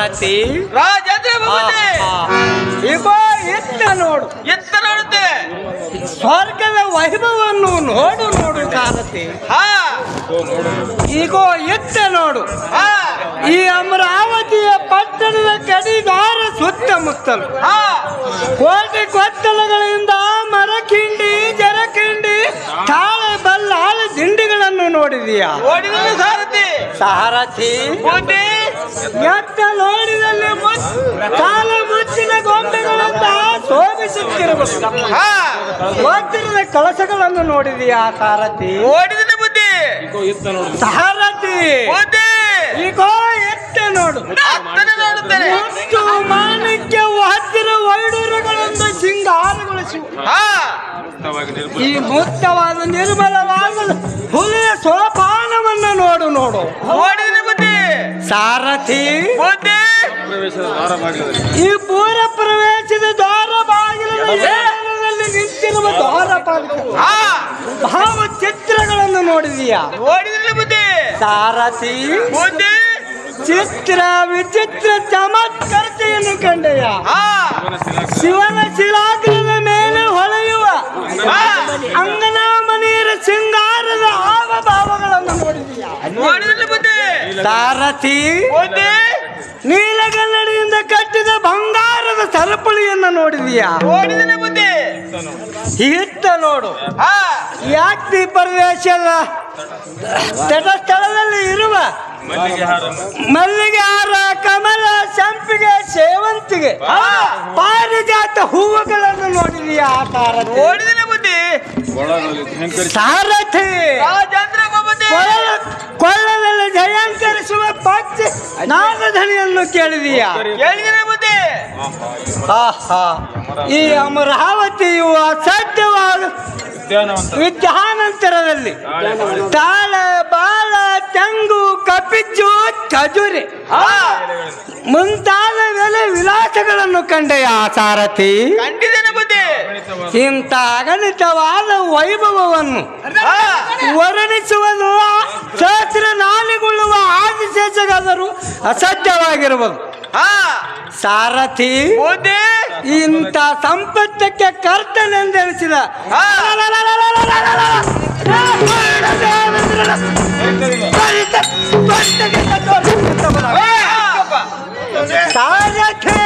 ಸಾರಥಿ ರಾಜೇಂದ್ರ ಭೂಪತಿ ಈಗ ಎತ್ತ ನೋಡು, ಎತ್ತ ನೋಡುತ್ತೆ ಸ್ವರ್ಗದ ವೈಭವವನ್ನು ನೋಡು ನೋಡು ಸಾರಥಿ. ಈಗ ಎತ್ತ ನೋಡು, ಈ ಅಮರಾವತಿಯ ಪಟ್ಟಣದ ಕಡಿದಾರ ಸುತ್ತಮುತ್ತಲು ಕೋಟೆ ಕೊತ್ತಲಗಳಿಂದ ಮರಕಿಂಡಿ ಜರಕಿಂಡಿ ತಾಳೆ ಬಲ್ಲಾಳ ದಿಂಡಿಗಳನ್ನು ನೋಡಿದೀಯಾ? ನೋಡಿದನು ಸಾರಥಿ. ಸಾರಥಿ ಎತ್ತ ನೋಡಿದಲ್ಲಿ ಸಾಲ ಮುಚ್ಚಿನ ಗೊಂಬೆಗಳಿಂದ ಶೋಭಿಸುತ್ತಿರಬಹುದು. ವಜ್ರದ ಕಳಸಗಳನ್ನು ನೋಡಿದೀಯಾ ಸಾರಥಿ? ನೋಡಿದನು ಬುದ್ಧಿ. ಸಾರಥಿ ಈಗ ಎತ್ತ ನೋಡು, ಮುತ್ತು ಮಾಣಿಕ್ಯ ವಜ್ರ ವೈಡೂರ್ಯಗಳಿಂದ ಸಿಂಗಾರಗೊಳಿಸಿ ಈ ಮುಕ್ತವಾದ ನಿರ್ಮಲವಾದ ಹುಲಿಯ ಸೋಪಾನವನ್ನು ನೋಡು ನೋಡು. ನೋಡಿದನು ಬುದ್ಧಿ. ಸಾರಥಿ ಈ ಪೂರ್ವ ಪ್ರವೇಶದ ದ್ವಾರ ಬಾಗಿಲಲ್ಲಿ ನಿಂತಿರುವ ದ್ವಾರಪಾಲಕ ಭಾವಚಿತ್ರಗಳನ್ನು ನೋಡಿದೀಯಾ? ನೋಡಿದನು ಬುದ್ಧಿ. ಸಾರಥಿ ಚಿತ್ರ ವಿಚಿತ್ರ ಚಮತ್ಕರ್ತೆಯನ್ನು ಕಂಡೆಯ? ಶಿವನ ಶಿಲಾಗ್ರದ ಮೇಲೆ ಹೊಳೆಯುವ ಅಂಗನ ಮನೆಯ ಸಿಂಗಾರದ ಹಾವಭಾವಗಳನ್ನು ನೋಡಿದೀಯಾ? ನೋಡಿದನು ಬುದ್ಧಿ. ಸಾರಥಿ ನೀಲಗನ್ನಡಿಯಿಂದ ಕಟ್ಟಿದ ಬಂಗಾರದ ಸರಪಳಿಯನ್ನು ನೋಡಿದೀಯಾ? ನೋಡಿದನು ಬುದ್ಧಿ. ಇತ್ತ ನೋಡು, ಯಾಕ್ತಿ ಪ್ರದೇಶದ ಸ್ಥಳದಲ್ಲಿ ಇರುವ ಮಲ್ಲಿಗೆ ಹಾರ, ಕಮಲ, ಸಂಪಿಗೆ, ಸೇವಂತಿಗೆ, ಪಾರಿಜಾತ ಹೂವುಗಳನ್ನು ನೋಡಿದೀಯಾ? ಸಾರಥಿ ನೋಡಿದನು ಬುದ್ಧಿ. ಸಾರಥಿ ರಾಜೇಂದ್ರ ಭೂಪತಿ ಕೊಳ್ಳದಲ್ಲಿ ಜಯಂಕರಿಸುವ ಪಕ್ಷಿ ನಾಗಧನಿಯನ್ನು ಕೇಳಿದೀಯಾ? ಕೇಳಿದನು ಬುದ್ಧಿ. ಆಹಾ, ಈ ಅಮರಾವತಿಯು ಅಸಾಧ್ಯವಾದ ವಿದ್ಯಾನಂತರದಲ್ಲಿ ತಾಳ ಬಾಳ ತೆಂಗು ಕಪಿಚ್ಚು ಖಜೂರಿ ಮುಂತಾದ ಬೆಲೆ ವಿಲಾಸಗಳನ್ನು ಕಂಡೆಯ ಸಾರಥಿ? ಕಂಡಿದ್ದೇನೆ ಬುದ್ಧಿ. ಇಂಥ ಅಗಣಿತವಾದ ವೈಭವವನ್ನು ವರ್ಣಿಸುವುದು ಸಹಸ್ರ ನಾಲಿಗೊಳ್ಳುವ ಆದಿಶೇಷಗಾದರೂ ಅಸಾಧ್ಯವಾಗಿರುವುದು. ಸಾರಥಿ ಇಂಥ ಸಂಪತ್ತಕ್ಕೆ ಕರ್ತನೆಂದೆನಿಸಿದ ಸಾರಥಿ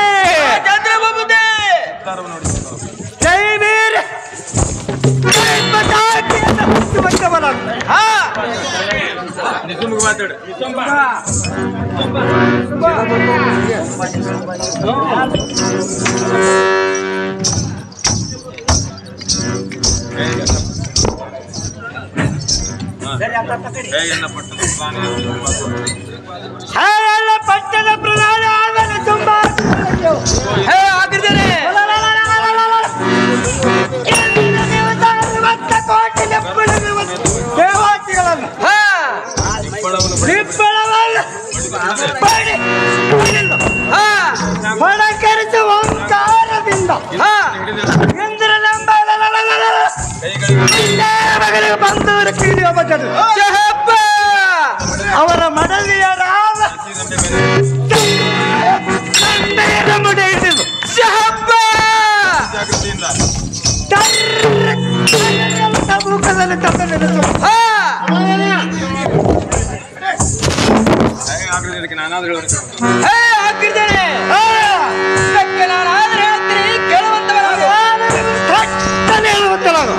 ಜೈ ವೀರ ಪಟ್ಟದ ಪ್ರಧಾನ ಆಗಲು ತುಂಬಾ ಆಗಿದ್ದೇನೆ. ದೇವಾಸಿಗಳನ್ನು ಹೊಡಕರಿಸ ಓಂಕಾರದಿಂದ ಇಂದ್ರನಂಬ ಬಂದವರು ಕೀಳಿಯ ಬಗ್ಗದು ಅವರ ಮಡಲಿಯ ರಾಮ ಮುಡಿ ಹಿಡಿದು ಮುಖದಲ್ಲಿ ತಪ್ಪು ನಡೆಸು. ಹಾಕಿದ್ದೇನೆ ನಾನು ಹೇಳ್ತೀನಿ, ಕೇಳುವಂತವರಾಗು. ಹೇಳುವಂತವರಾಗು.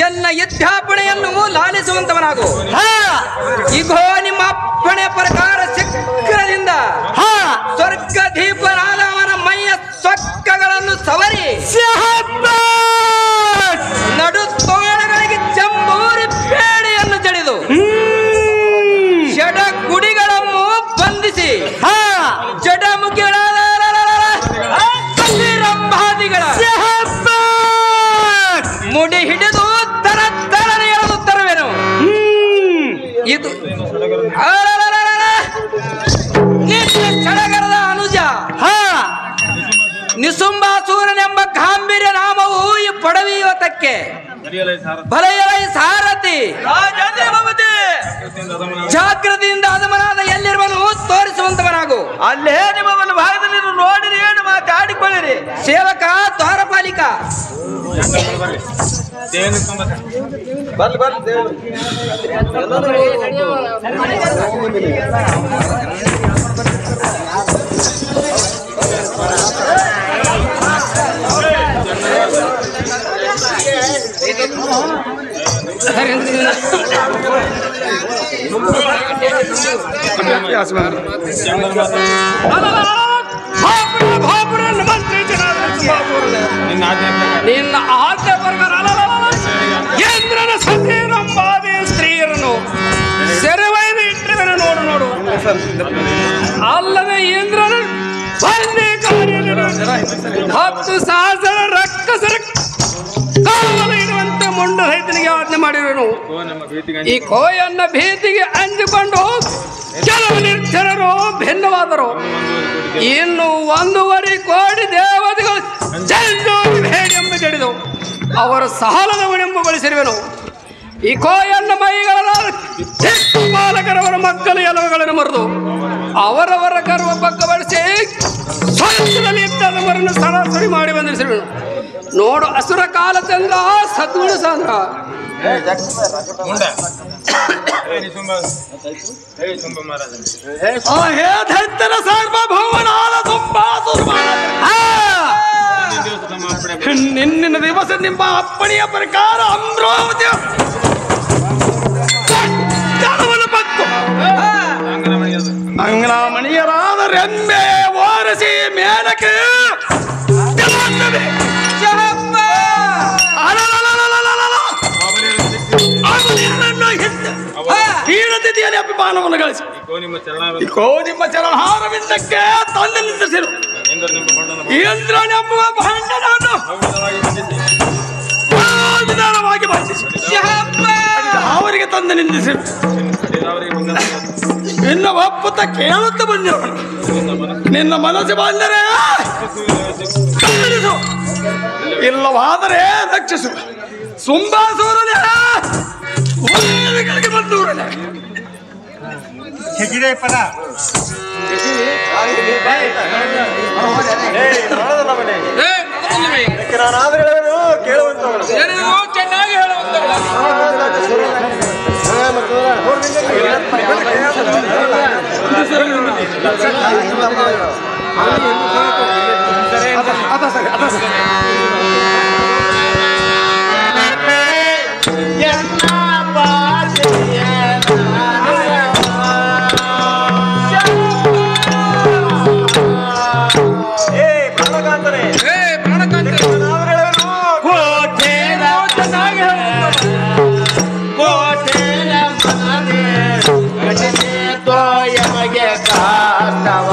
ಎನ್ನ ಯಜ್ಞಾಪಣೆಯನ್ನು ಲಾಲಿಸುವಂತವನಾಗು. ಇಗೋ ನಿಮ್ಮ ಅಪ್ಪಣೆ ಪ್ರಕಾರ ಶೀಘ್ರದಿಂದ ಸ್ವರ್ಗದೀಪನಾದ ಅವನ ಮೈಯ ಸ್ವಕ್ಕಗಳನ್ನು ಸವರಿ ನಡು ತೋಳಗಳಿಗೆ ಜಂಬೂರಿ ಬೇಡಿಯನ್ನು ಜಡಿದು ಜಡ ಗುಡಿಗಳನ್ನು ಬಂಧಿಸಿ ಜಡಮುಖಿಗಳಾದ ರಂಭಾದಿಗಳ ಮುಡಿ ಹಿಡಿದು ತರನೆ ಎಳೆದು ತರುವೆನು. ಇದು ಸಡಗರದ ಅನುಜ ನಿಸುಂಬಾಸೂರನೆಂಬ ಗಾಂಭೀರ್ಯ ನಾಮವು ಈ ಪಡವಿಯವತಕ್ಕೆ ಬಲೆಯಲೈ ಸಾರಥಿ ಜಾಗೃತಿಯಿಂದ ಅದಮನಾದ ಎಲ್ಲಿರುವನು ತೋರಿಸುವಂತವನಾಗು. ಅಲ್ಲೇ ನಿಮ್ಮ ಒಂದು ಭಾಗದಲ್ಲಿ ನೋಡಿರಿ, ಏನು ಮಾತಾಡಿಕೊಳ್ಳಿರಿ. ಸೇವಕ ದ್ವಾರಪಾಲಿಕ ನಿನ್ನ ಆಜ್ಞೆ ಪ್ರಕಾರ ಇಂದ್ರನ ಸತಿರಂಬಾದಿ ಸ್ತ್ರೀಯರನ್ನು ಸೆರೆವೈದು ಇಟ್ಟಿದ್ದನ್ನು ನೋಡು. ಅಲ್ಲದೆ ಇಂದ್ರನ ಬಂದಿ ಕಾರ್ಯದಲ್ಲಿ 10 ಸಹಸ್ರ ರಕ್ಕಸರ ಕಾವಲು ಇಡುವಂತೆ ಮುಂಡು ರೈತನಿಗೆ ಆಜ್ಞೆ ಮಾಡಿರುವನು. ಈ ಕೋಯನ್ನ ಭೀತಿಗೆ ಅಂಜಿಕೊಂಡು ಕೆಲವು ನಿರ್ಜನರು ಭಿನ್ನವಾದರು. ಇನ್ನು 1.5 ಕೋಟಿ ದೇವತೆಗಳು ಭೇಡಿ ಎಂಬ ಜಡಿದವು. ಅವರ ಸಹಲದವನೆಂಬುಗೊಳಿಸಿರುವೆನು. ಈ ಕೋಯನ್ನ ಮೈಗಳ ಬಾಲಕರವರ ಮಕ್ಕಳು ಎಲ್ಲವುಗಳನ್ನು ಮರೆದು ಅವರವರ ಗರ್ವ ಪಕ್ಕಬಡಿಸಿ ಸ್ವರ್ಗದಲ್ಲಿ ಇದ್ದವರನ್ನು ಸರಾಸರಿ ಮಾಡಿ ಬಂಧಿಸಿರುವೆನು. ನೋಡು ಅಸುರ ಕಾಲ ಚಂದ್ರ ಸದ್ಗುಣ ಸಾಂದ್ರ ಸಾರ್ವಭೌಮನಾದ ನಿನ್ನಿನ ದಿವಸ ನಿಮ್ಮ ಅಪ್ಪಣೆಯ ಪ್ರಕಾರ ಅಮರಾವತಿ ಅಂಗನಮಣಿಯರಾದ ರೆಂಬೆ ವಾರಸಿ ಮೇಲಕ್ಕೆ ಹೀನತಿಥಿಯಲ್ಲಿ ಅಭಿಮಾನವನ್ನು ಗಳಿಸಿ ನಿಮ್ಮ ಚರಣಹಾರವಿಂದಕ್ಕೆ ತಂದೆ ನಿಂದಿಸಿರು. ಇಂದ್ರನೆಂಬುವ ಭಾಂಡನವನ್ನು ವಿಧಾನವಾಗಿ ಬಂಧಿಸಿ ಅವರಿಗೆ ತಂದೆ ನಿಂದಿಸಿರು. ನಿನ್ನ ಒಪ್ಪುತ್ತ ಕೇಳುತ್ತ ಬಂದರು. ನಿನ್ನ ಮನಸ್ಸು ಬಂದರೆ ಇಲ್ಲವಾದರೆ ರಕ್ಷಿಸು. ಸುಂಬಾಸೂರನೇ ಬಂದೂರನೇ ಪದ ಚೆನ್ನಾಗಿ ಹೇಳುವಂತ ಕೋಟೆಲ ಮನದೆ ಘಟಿಸಿ ತೋಯಮಗೆ ಕಾಸ್ತವ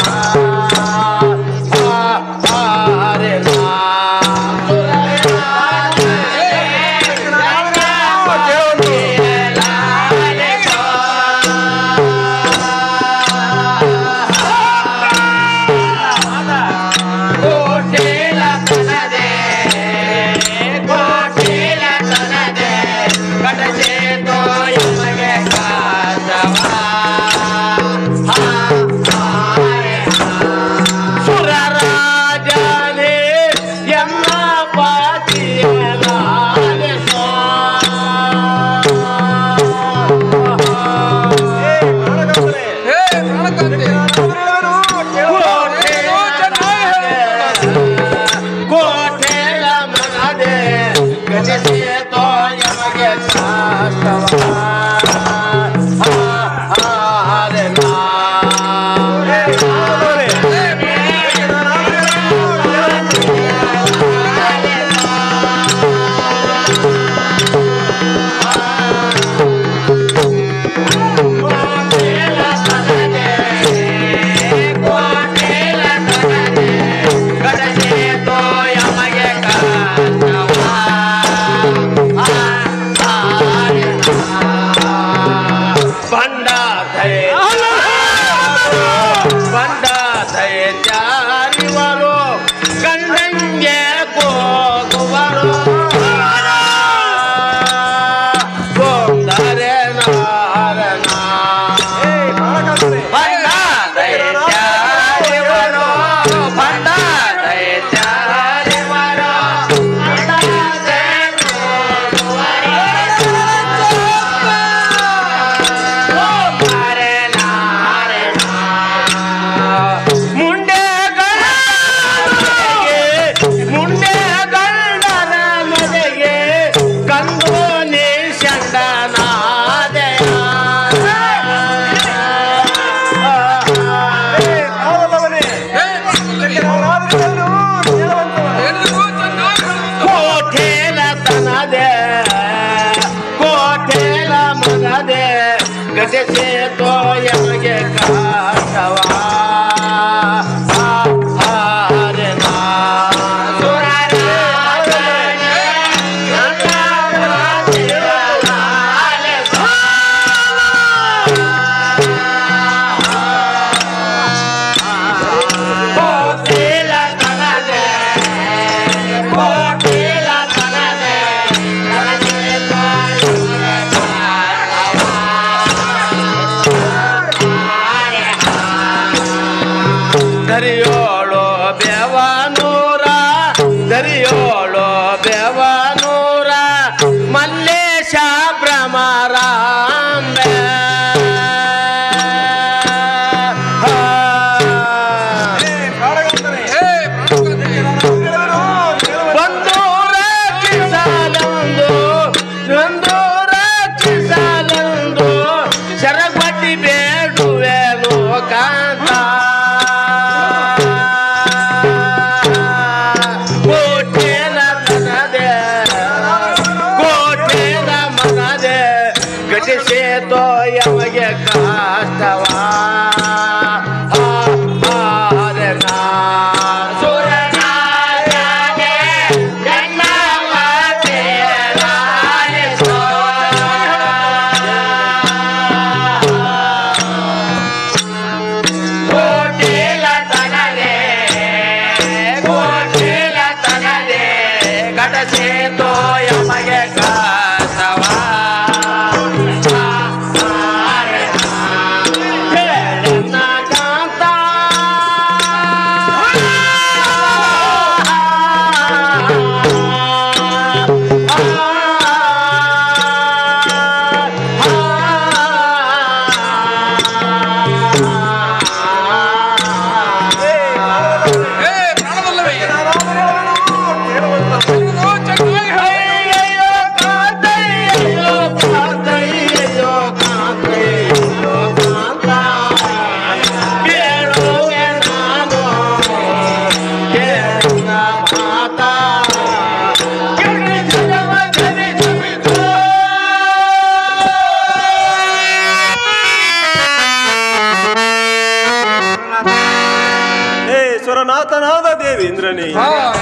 ದೇವೇಂದ್ರನೇ,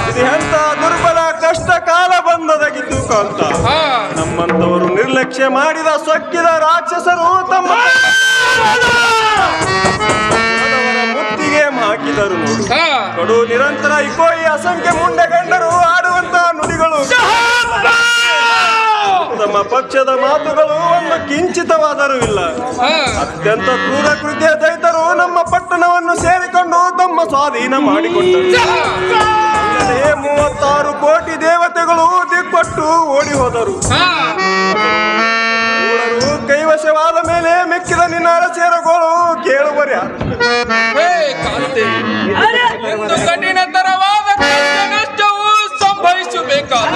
ಇದು ಎಂತ ದುರ್ಬಲ ಕಷ್ಟ ಕಾಲ ಬಂದದಾಗಿದ್ದು ಕಾಂತ. ನಮ್ಮಂತವರು ನಿರ್ಲಕ್ಷ್ಯ ಮಾಡಿದ ಸೊಕ್ಕಿದ ರಾಕ್ಷಸರು ತಮ್ಮ ಮುತ್ತಿಗೆ ಹಾಕಿದರು. ಕಡು ನಿರಂತರ ಇಕೋ ಈ ಅಸಂಖ್ಯ ಮುಂಡೆಗಂಡರು ಆಡುವಂತ ನುಡಿಗಳು, ತಮ್ಮ ಪಕ್ಷದ ಮಾತುಗಳು ಒಂದು ಕಿಂಚಿತವಾದರೂ ಇಲ್ಲ. ಅತ್ಯಂತ ಕ್ರೂರ ಕೃತ್ಯ ದೈತರು ನಮ್ಮ ಪಟ್ಟಣವನ್ನು ಸೇರಿಕೊಂಡು ತಮ್ಮ ಸ್ವಾಧೀನ ಮಾಡಿಕೊಂಡರು. 36 ಕೋಟಿ ದೇವತೆಗಳು ದಿಕ್ಕೊಟ್ಟು ಓಡಿ ಹೋದರು. ಕೈವಶವಾದ ಮೇಲೆ ಮೆಕ್ಕಿದ ನಿನ್ನ ಅರಸೇರಗೋಳು ಕೇಳುವರ ಕಠಿಣತರವಾದ ನಷ್ಟವು ಸಂಭವಿಸಬೇಕಾದ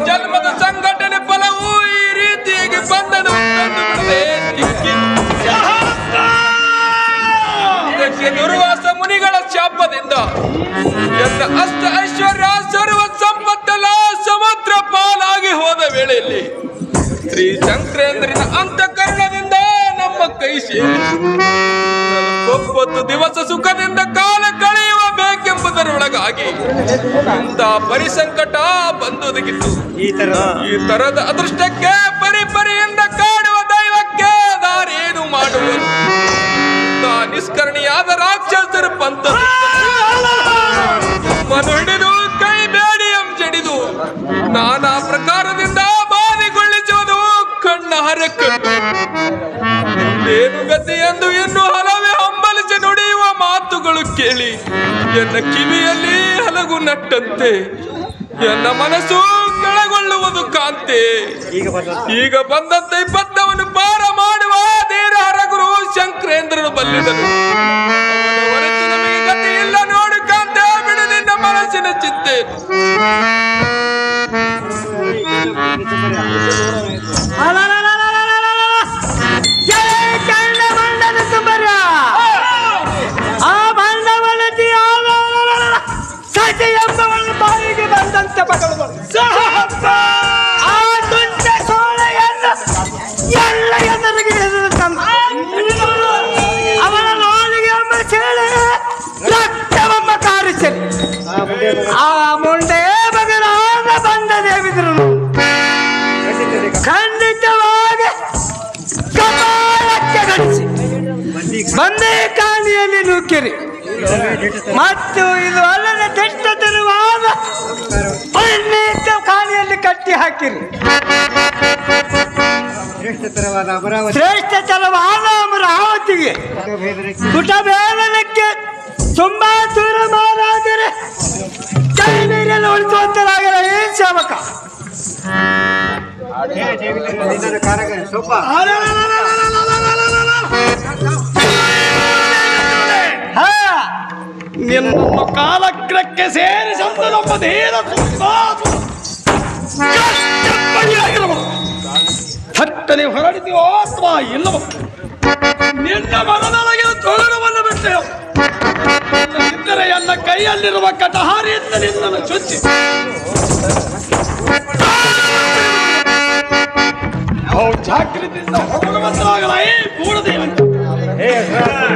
ಜನ್ಮದ ಸಂಘಟನೆ ಫಲವು ಈ ರೀತಿಯಾಗಿ ಬಂದನು ಇದಕ್ಕೆ ದುರ್ವಾಸ ಮುನಿಗಳ ಶಾಪದಿಂದ ಎಲ್ಲ ಅಷ್ಟ ಐಶ್ವರ್ಯ ಸರ್ವ ಸಂಪತ್ತೆಲ್ಲ ಸಮುದ್ರ ಪಾಲಾಗಿ ಹೋದ ವೇಳೆಯಲ್ಲಿ ಶ್ರೀ ಶಂಕರೇಂದ್ರನ ಅಂತಃಕರಣದಿಂದ ನಮ್ಮ ಕೈ ಸೇರಿ 9 ದಿವಸ ಸುಖದಿಂದ ಕಾಲ ಕಳೆಯುವ ಬೇಕೆಂಬುದರೊಳಗಾಗಿ ಇಂಥ ಪರಿಸಂಕಟ ಬಂದೊದಗಿತ್ತು. ಈ ತರದ ಅದೃಷ್ಟಕ್ಕೆ ಪರಿಪರಿಯಿಂದ ಕಾಡುವ ದೈವಕ್ಕೆ ದಾರೇನು ಮಾಡುವುದು? ನಿಷ್ಕರಣಿಯಾದ ರಾಕ್ಷಸರ ಪಂಥ ಮನು ಹಿಡಿದು ಕೈ ಬೇಡಿಯಂ ಜಡಿದು ನಾನಾ ಪ್ರಕಾರದಿಂದ ಬಾಧೆಗೊಳಿಸುವುದು ಕಣ್ಣ ಹರಕಟ್ಟು. ಏನು ಗತಿ ಎಂದು ಇನ್ನು ಹಲವೇ ಹಂಬಲಿಸಿ ನುಡಿಯುವ ಮಾತುಗಳು ಕೇಳಿ ಎನ್ನ ಕಿವಿಯಲ್ಲಿ ಹಲಗು ನಟ್ಟಂತೆ ಎನ್ನ ಮನಸ್ಸು ಕೆಳಗೊಳ್ಳುವುದು ಕಾಂತೆ. ಈಗ ಬಂದಂತೆ ಇಪ್ಪತ್ತವನ್ನು ಪಾರ ಮಾಡುವ ಧೀರ ಹರಗುರು ಶಂಕರೇಂದ್ರನು ಬಲ್ಲಿದನು. ಹೊರತು ನಮಗೆ ಗತಿ ಇಲ್ಲ ನೋಡು ಕಾಂತೆ, ಬಿಡು ನಿನ್ನ ಮನಸ್ಸಿನ ಚಿಂತೆ. ಬಾಯಿಗೆ ಬಂದಂತೆ ಎಲ್ಲ ಎದುರಿಗೆ ಅವನ ನಾಲಿಗೆ ಎಂಬ ಚೇಳೆ ರಕ್ತವೆಂಬ ಕಾರಿಸಲಿ ಆ ಮುಂಡೆ ಮಗನಾದ ಬಂದ ದೇವಿದ್ರು ಖಂಡಿತವಾಗಿ ಕಪಾಳಕ್ಕೆ ಗಡಿಸಿ ಬಂದೇ ಕಾಣಿಯಲ್ಲಿ ನೂಕಿರಿ ಮತ್ತು ಇದು ಅಲ್ಲದ ಕೆಟ್ಟ ತರುವಾದ ಕಾಣಿಯಲ್ಲಿ ಕಟ್ಟಿ ಹಾಕಿರಿ. ಶ್ರೇಷ್ಠ ತರವಾದ ಅಮರಾವತಿಗೆ ಪುಟ ಬೇಲನಕ್ಕೆ ತುಂಬಾ ದೂರ ಮಾರಾದರೆ ಕೈ ನೀರಲ್ಲಿ ಉಳಿಸುವಂತರಾಗಲ್ಲ ಈ ಸೇವಕ. ನಿನ್ನ ಕಾಲಕ್ರಕ್ಕೆ ಸೇರಿಸಂತ ನಮ್ಮ ಧೀರ ಥಟ್ಟನೆ ಹೊರಡಿದೆಯೋ ಅಥವಾ ಇಲ್ಲವೋ ನಿನ್ನ ಮನದೊಳಗೆ ತೊಳನವನ್ನು ಬಿಟ್ಟೆಯೋ ಇದ್ದರೆ ನನ್ನ ಕೈಯಲ್ಲಿರುವ ಕಟಹಾರಿಯಿಂದ ನಿನ್ನನ್ನು ಚುಚ್ಚಿ ಜಾಗೃತಿಯಿಂದ ಹೋಗುವಂತಾಗಲ ಈ ಕೂಡದೇವಂತ.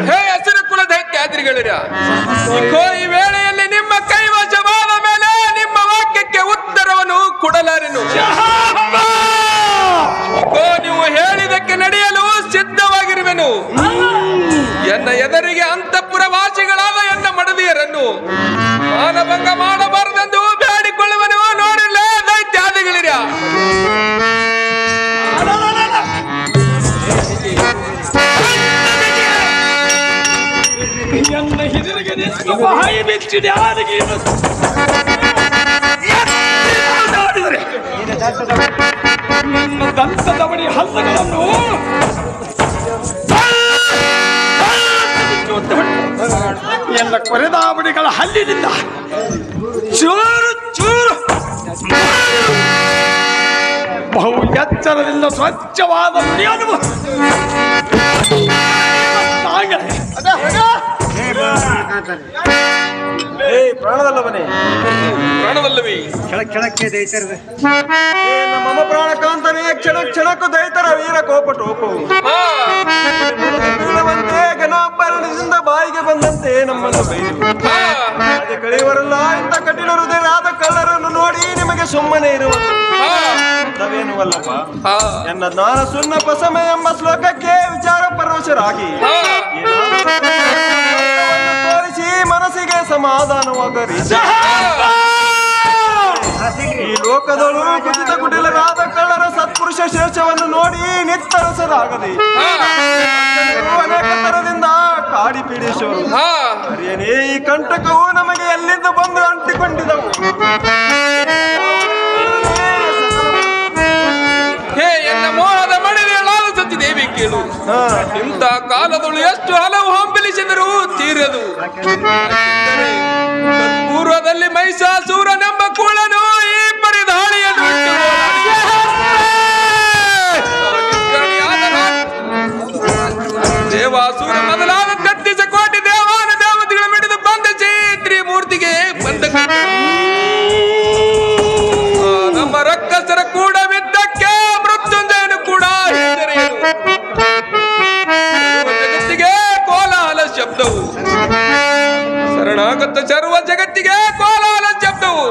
ಹೇ ಹಸಿರು ಕುಲ ದೈತ್ಯಾದ್ರಿಗಳಿರ, ಈ ವೇಳೆಯಲ್ಲಿ ನಿಮ್ಮ ಕೈವಶವಾದ ಮೇಲೆ ನಿಮ್ಮ ವಾಕ್ಯಕ್ಕೆ ಉತ್ತರವನ್ನು ಕೊಡಲಾರೆನು. ನೀವು ಹೇಳಿದಕ್ಕೆ ನಡೆಯಲು ಸಿದ್ಧವಾಗಿರುವೆನು. ಎನ್ನ ಎದುರಿಗೆ ಅಂತಃಪುರವಾಸಿಗಳಾದ ಎನ್ನ ಮಡದಿಯರನ್ನು ಮಾನಭಂಗ ಮಾಡಬಾರದೆಂದು ಬೇಡಿಕೊಳ್ಳುವನು. ನೋಡಿಲ್ಲ ದೈತ್ಯಾದಿಗಳಿರ, ಎನ್ನ ಹಿರಿಗೆ ಬಾಯಿ ಬಿಚ್ಚಿದೆ ಆದಿಗೆ ನಿನ್ನ ದಂತದ ಬಳಿ ಹಲ್ಲಗಳನ್ನು ಎಲ್ಲ ಕೊರೆದಾವಡಿಗಳ ಹಲ್ಲಿನಿಂದ ಚೂರು ಚೂರು ಬಹು ಎಚ್ಚರದಿಂದ ಸ್ವಚ್ಛವಾದ ನುಡಿಯನ್ನು ಪ್ರಾಣದಲ್ಲವನೇ ಪ್ರಾಣವಲ್ಲವೇ ಕ್ಷಣಕ್ಕೆ ದೈತರದೆ ನಮ್ಮ ಪ್ರಾಣ ಕಾಂತನೇ ಕ್ಷಣಕ್ಕೂ ದೈತರ ವೀರ ಕೋಪ ಟೋಪು ಘನಾಭರಣದಿಂದ ಬಾಯಿಗೆ ಬಂದಂತೆ ನಮ್ಮನ್ನು ಬೈದು ಅದೇ ಕಳೆಯವರೆಲ್ಲ ಇಂಥ ಕಠಿಣ ಹೃದಯರಾದ ಕಳ್ಳರನ್ನು ನೋಡಿ ನಿಮಗೆ ಸುಮ್ಮನೆ ಇರುವುದು ಅಲ್ಲಪ್ಪ. ಎನ್ನ ಜ್ಞಾನ ಸುನ್ನ ಪಸಮೆ ಎಂಬ ಶ್ಲೋಕಕ್ಕೆ ವಿಚಾರ ಪರವಶರಾಗಿ ತೋರಿಸಿ ಮನಸ್ಸಿಗೆ ಸಮಾಧಾನವಾಗರಿ. ಈ ಲೋಕದಳು ಕುಚಿತ ಕುಟಿಲರಾದ ಕಳ್ಳರ ಸತ್ಪುರುಷ ಶೇಷವನ್ನು ನೋಡಿ ನಿತ್ತರಸರಾಗದೆ ಅನೇಕ ತರದಿಂದ ಕಾಡಿ ಪೀಡಿಸುವರು. ಅರಿಯನೇ ಈ ಕಂಟಕವು ನಮಗೆ ಎಲ್ಲಿಂದ ಬಂದು ಅಂಟಿಕೊಂಡಿದವು. ಹೇ ಎನ್ನ ಮೋಹದ ಮಡಿಲಾದ ಸತ್ಯ ದೇವಿ ಕೇಳು. ಇಂಥ ಕಾಲದಳು ಎಷ್ಟು ಹಲವು ಹಂಬಲಿಸಿದರೂ ತೀರದು. ಪೂರ್ವದಲ್ಲಿ ಮಹಿಷಾಸುರನೆಂಬ ಕೂಳನು ಈ ಪರಿಧಾಳಿಯನ್ನು ದೇವಾಸುರ ಮೊದಲಾದ 30 ಕೋಟಿ ದೇವಾನ ದೇವತೆಗಳ ಮಿಡಿದು ಬಂಧಿಸಿ ತ್ರಿಮೂರ್ತಿಗೆ ಬಂದ ನಮ್ಮ ರಕ್ಕಸರ ಕೂಡವಿದ್ದಕ್ಕೆ ಮೃತ್ಯುಂಜಯನು ಕೂಡ ಜಗತ್ತಿಗೆ ಕೋಲಾಹಲ ಶಬ್ದವು ಶರಣಾಗತ ಸರ್ವ ಜಗತ್ತಿಗೆ ಕೋಲಾಹಲ ಶಬ್ದವು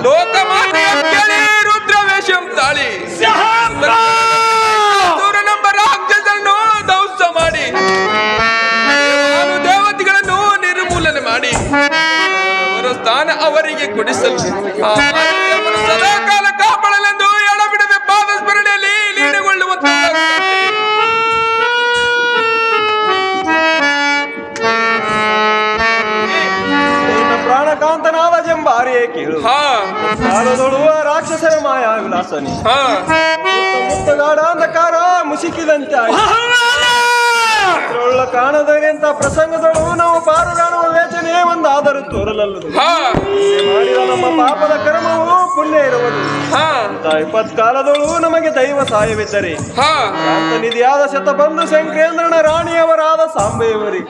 ಲೋಕಮಾತೆಯ ಕೇಳಿ ರುದ್ರವೇಷಂ ತಾಳಿ ಸೂರ್ಯನೆಂಬ ರಾಕ್ಷಸನ್ನು ಧ್ವಂಸ ಮಾಡಿ ದೇವತೆಗಳನ್ನು ನಿರ್ಮೂಲನೆ ಮಾಡಿ ಅವರ ಸ್ಥಾನ ಅವರಿಗೆ ಕೊಡಿಸಲು ಸದಾ ಕಾಲ ಕಾಪಾಡಲೆಂದು ಎಡಬಿಡದೆ ಪಾದ ಸ್ಮರಣೆಯಲ್ಲಿ ಲೀನಗೊಳ್ಳುವಂತ ಪ್ರಾಣಕಾಂತನಾದ ಜಂಬಾರಿಯೇ ಕೇಳು. ಕಾಲದೊಳುವ ರಾಕ್ಷಸರ ಮಾಯಾ ವಿಲಾಸನಿ ಮುತ್ತಗಾಡ ಅಂಧಕಾರ ಮುಸುಕಿದಂತೆ ಅದ್ರೊಳ್ಳ ಕಾಣದಂತ ಪ್ರಸಂಗದಳು ನಾವು ಪಾರುಗಾಣುವ ವೇಚನೆ ಒಂದಾದರೂ ತೋರಲಲ್ಲದು. ಮಾಡಿದ ನಮ್ಮ ಪಾಪದ ಕರ್ಮವು ಪುಣ್ಯ ಇರುವುದು. ಕಾಲದಳು ನಮಗೆ ದೈವ ಸಹಾಯವಿದ್ದರೆ ಶಾಂತನಿಧಿಯಾದ ಶತಬಂಧು ಶಂಕರೇಂದ್ರನ ರಾಣಿಯವರಾದ ಸಾಂಬೆಯವರಿ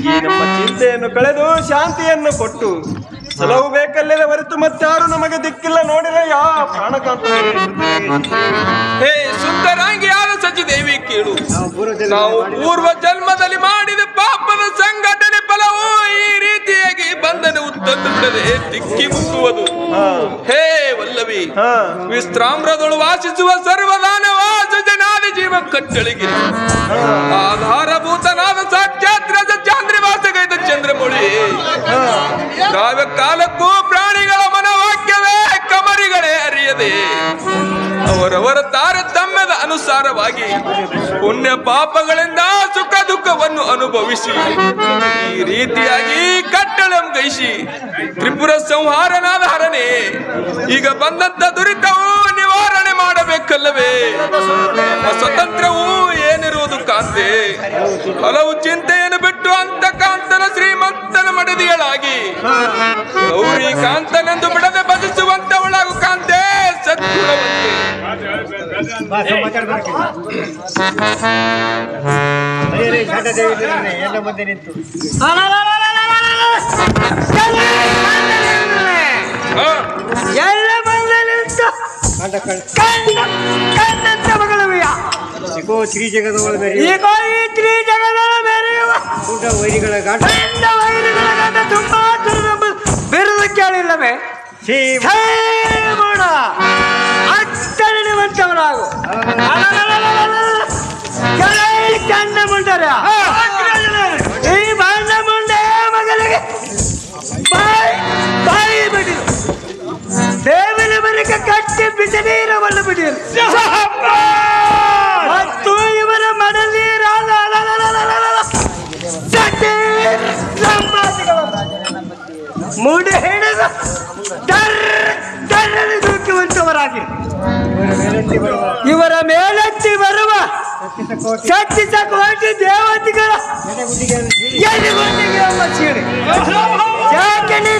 ಈ ನಮ್ಮ ಚಿಂತೆಯನ್ನು ಕಳೆದು ಶಾಂತಿಯನ್ನು ಕೊಟ್ಟು ಸಲವು ಬೇಕಲ್ಲದ ಹೊರತು ಮತ್ತಾರು ನಮಗೆ ದಿಕ್ಕಿಲ್ಲ ನೋಡಿದರೆ ಯಾ ಪ್ರಾಣಕಾಂತ. ಹೇ ಸುಂದರಾಂಗಿಯಾದ ಸಚಿದೇವಿ ಕೇಳು. ನಾವು ಪೂರ್ವ ಜನ್ಮದಲ್ಲಿ ಮಾಡಿದ ಪಾಪದ ಸಂಘಟನೆ ಫಲವು ಈ ರೀತಿಯಾಗಿ ಬಂಧನವು ತಂದು ಬಿಡದೆ ದಿಕ್ಕಿ ಮುಟ್ಟುವುದು. ಹೇ ವಲ್ಲವಿ, ವಿಶ್ರಾಮ್ರದೊಳು ವಾಸಿಸುವ ಸರ್ವದಾನವ ಸುಜನಾದಿ ಜೀವ ಕಟ್ಟಳಿಗೆ ಆಧಾರಭೂತನಾದ ಸಾಕ್ಷಾತ್ ರಜ ಚಾಂದ್ರಿವಾಸಗೈದ ಚಂದ್ರಮೌಳಿ ಕಾವ್ಯ ಕಾಲಕ್ಕೂ ಪ್ರಾಣಿಗಳ ಮನವಾಕ್ಯವೇ ಕಮರಿಗಳೇ ಅರಿಯದೆ ಅವರವರ ತಾರತಮ್ಯದ ಅನುಸಾರವಾಗಿ ಪುಣ್ಯ ಪಾಪಗಳಿಂದ ಸುಖ ದುಃಖವನ್ನು ಅನುಭವಿಸಿ ಈ ರೀತಿಯಾಗಿ ಕಟ್ಟಳಂ ಗೈಸಿ ತ್ರಿಪುರ ಸಂಹಾರನಾದ ಹರನೆ ಈಗ ಬಂದಂತ ದುರಿತವು ನಿವಾರಣೆ ಮಾಡಬೇಕಲ್ಲವೇ? ಸ್ವತಂತ್ರವು ಏನಿರುವುದು ಕಾಂತೆ? ಹಲವು ಚಿಂತೆಯನ್ನು ಬಿಟ್ಟು ಅಂತ ಕಾಂತನ ಶ್ರೀಮಂತನ ಮಡದಿಗಳಾಗಿ ಗೌರಿ ಕಾಂತನೆಂದು ಬಿಡದೆ ಬದಿಸುವಂತವಳಾಗು ಕಾಂತೆ ಸದ್ಗುಣವಂತೆ. ಎಲ್ಲ ಮುಂದೆ ನಿಂತು ಈಗೋ ಶ್ರೀ ಜಗದೊಳ ಮೆರೆಯುವ ವೈರಿಗಳ ಗಾಟ ತುಂಬಾ ಬಿರುದು ಕೇಳಿಲ್ಲವೇ? ಅಚ್ಚರಿಸುವಂತವರಾಗು ಕಂಡ ಮುಂಡರ ಈ ಬಾಂಡ ಮುಂಡೆ ಮಗಲಿಗೆ ಬಾಯಿ ಬಿಡಿದು ದೇವಿನ ಬಳಿಕ ಕಟ್ಟಿ ಬಿಸಿ ನೀರವನ್ನು ಬಿಡಿಯಲು ಮತ್ತು ಇವರ ಮಡಲೀರಾದ ಮುಡಿ ಹಿಡಿದು ದೂಕುವಂತವರಾಗಿ ಇವರ ಮೇಲೆತ್ತಿ ಬರುವ ಸಚ್ಚಿತ ಕೋಟಿ ದೇವತೆಗಳ ಯಾಕೆ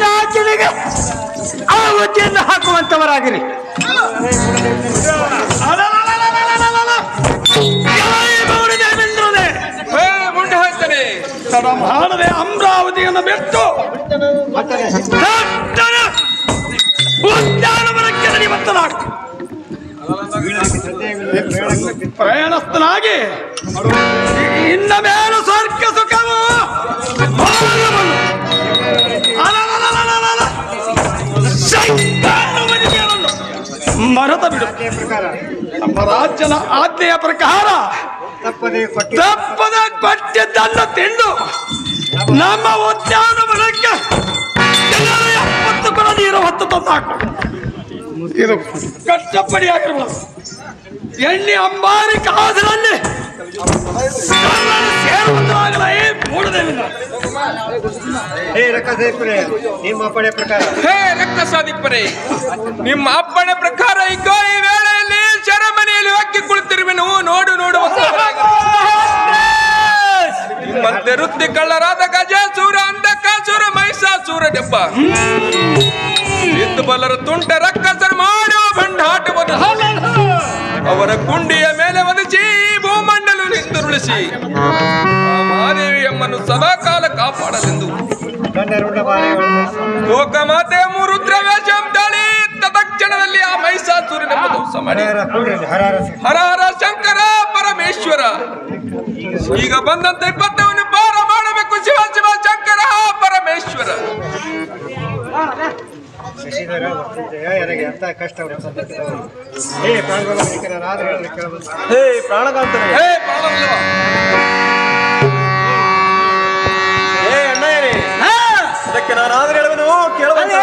ರಾಜನಿಗೆ ಆವತ್ತಿಯನ್ನು ಹಾಕುವಂತವರಾಗಿರಿ. ಮಾಡದೆ ಅಮರಾವತಿಯನ್ನು ಬಿಟ್ಟು ಪ್ರಯಾಣಸ್ಥನಾಗಿ ಇನ್ನ ಮೇಲೆ ಸ್ವರ್ಗ ಸುಖವು ಭಾರತ ಬಿಡು. ನಮ್ಮ ರಾಜ್ಯನ ಆಜ್ಞೆಯ ಪ್ರಕಾರ ತಪ್ಪದೆ ಕೊಟ್ಟಿದ್ದನ್ನು ತಿಂದು ನಮ್ಮ ಉದ್ಯಾನವನಕ್ಕೆ 70 ಕೊಡ ನೀರು ಹೊತ್ತು ತಂದಾಕು. ಇದು ಕಷ್ಟಪಡಿಯಾಗಿರ್ಬೋದು. ಎಣ್ಣೆ ಅಂಬಾರಿ ಕಾಸರಲ್ಲಿ ಸೇರುವುದಾಗಲ ಮೂಡದೇವಿಲ್ಲ. ನಿಮ್ಮ ಅಪ್ಪಣೆ ಪ್ರಕಾರ ರಕ್ತ ಸಾಧಿಪರೇ, ನಿಮ್ಮ ಅಪ್ಪಣೆ ಪ್ರಕಾರ ಈಗ ಈ ವೇಳೆಯಲ್ಲಿ ಸೆರೆಮನೆಯಲ್ಲಿ ಹಾಕಿ ಕುಳಿತಿರುವೆನು. ನೋಡು ನಿಮ್ಮಂತೆ ವೃತ್ತಿ ಕಳ್ಳರಾದ ಗಜಾಸೂರ, ಅಂಧಕಾಸೂರ, ಮಹಿಷಾಸೂರ ದೆಬ್ಬ ಇದ್ದು ಬಲ್ಲರ ತುಂಟ ರಕ್ಕಸರು ಮಾಡುವ ಬಂಡಾಟವನ್ನು ಅವರ ಗುಂಡಿಯ ಮೇಲೆ ಒದಿಸಿ ಭೂಮಂಡಲ ನಿಂದುರುಳಿಸಿ ಆ ಮಹಾದೇವಿಯಮ್ಮನ್ನು ಸದಾಕಾಲ ಕಾಪಾಡಲೆಂದು ಲೋಕಮಾತೆಯ ರುದ್ರವೇಷ ತಾಳಿ ತತ್ಕ್ಷಣದಲ್ಲಿ ಆ ಮಹಿಷಾಸುರನೆಂಬ ದೋಷ ಮಾಡಿ ಹರ ಹರ ಶಂಕರ ಪರಮೇಶ್ವರ ಈಗ ಬಂದಂತ ಇಪ್ಪತ್ತವನ್ನು ಪಾರ ಮಾಡಬೇಕು. ಶಿವ ಶಿವ ಶಂಕರ ಪರಮೇಶ್ವರ. ಎಂತ ಕಷ್ಟ ಪ್ರಾಣಕಾಂತನೇ, ಅದಕ್ಕೆ ನಾನು ಆದ್ರೆ ಹೇಳುವನು ಕೇಳುವಂತ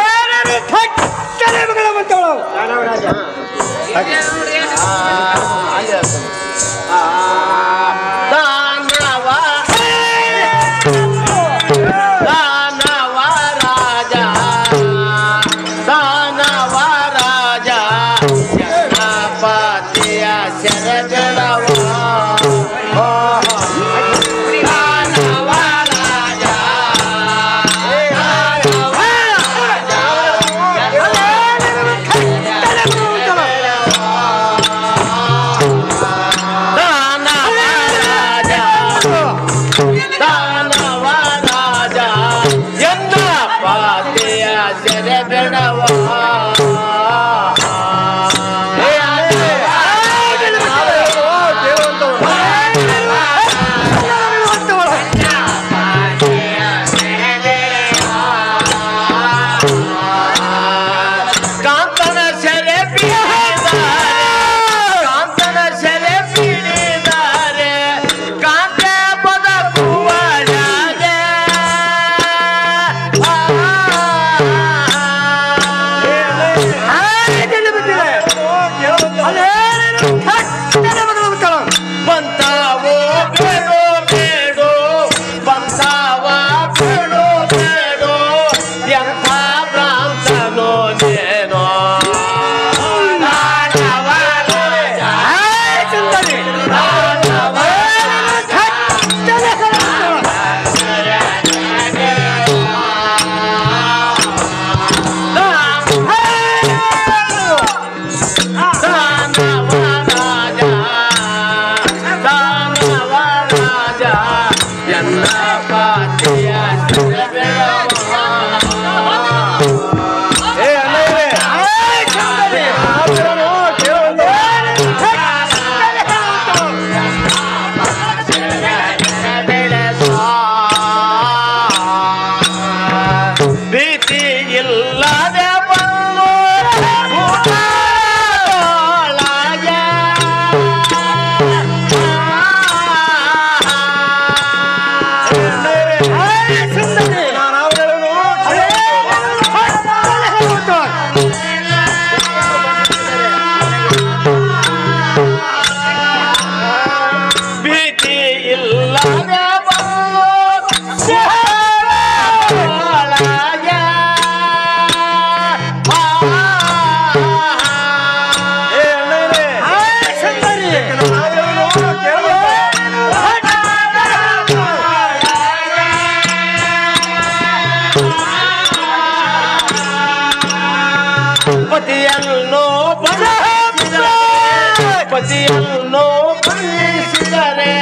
ಪತಿಯನ್ನು ಬಯಸಿದರೆ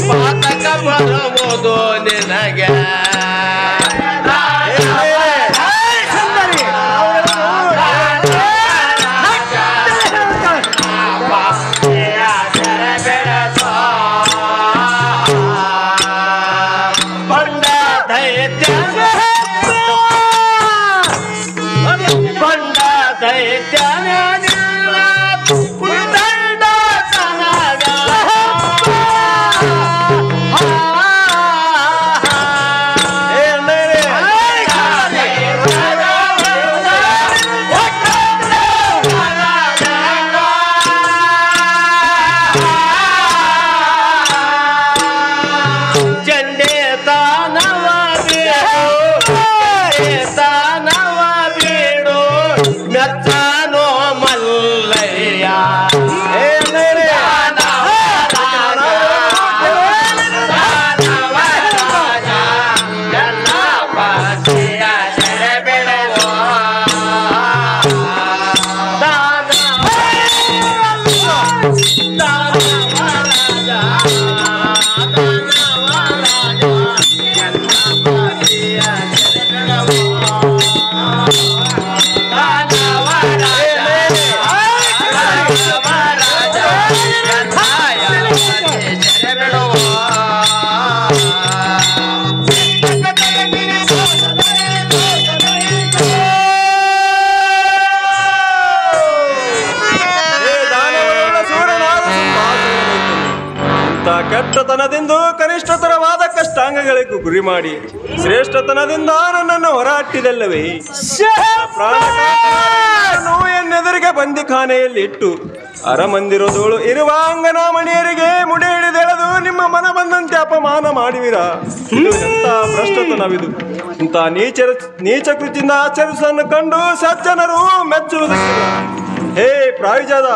ಪಾತಕ ಬರುವುದು ನಿನಗೆ. ಬಂಡ ದೈತ್ಯನ ಕೆಟ್ಟತನದಿಂದ ಕನಿಷ್ಠತರವಾದ ಕಷ್ಟಾಂಗಗಳಿಗೂ ಗುರಿ ಮಾಡಿ ಶ್ರೇಷ್ಠತನದಿಂದ ನನ್ನನ್ನು ಹೊರಹಾಟಿದಲ್ಲವೇ ಎನ್ನೆದುರಿಗೆ ಬಂದಿಖಾನೆಯಲ್ಲಿ ಇಟ್ಟು ಅರಮಂದಿರದೋಳು ಇರುವ ಅಂಗನ ಮಣಿಯರಿಗೆ ಮುಡಿ ಹಿಡಿದೆಳೆದು ನಿಮ್ಮ ಮನ ಬಂದಂತೆ ಅಪಮಾನ ಮಾಡುವಿರಾ? ಇದು ಎಂತ ಭ್ರಷ್ಟತನವಿದು. ಇಂಥ ನೀಚ ಕೃತಿಯಿಂದ ಆಚರಿಸನ್ನು ಕಂಡು ಸಜ್ಜನರು ಮೆಚ್ಚುವುದಕ್ಕಿಲ್ಲ. ಹೇ ಪ್ರಾಯುಜದ,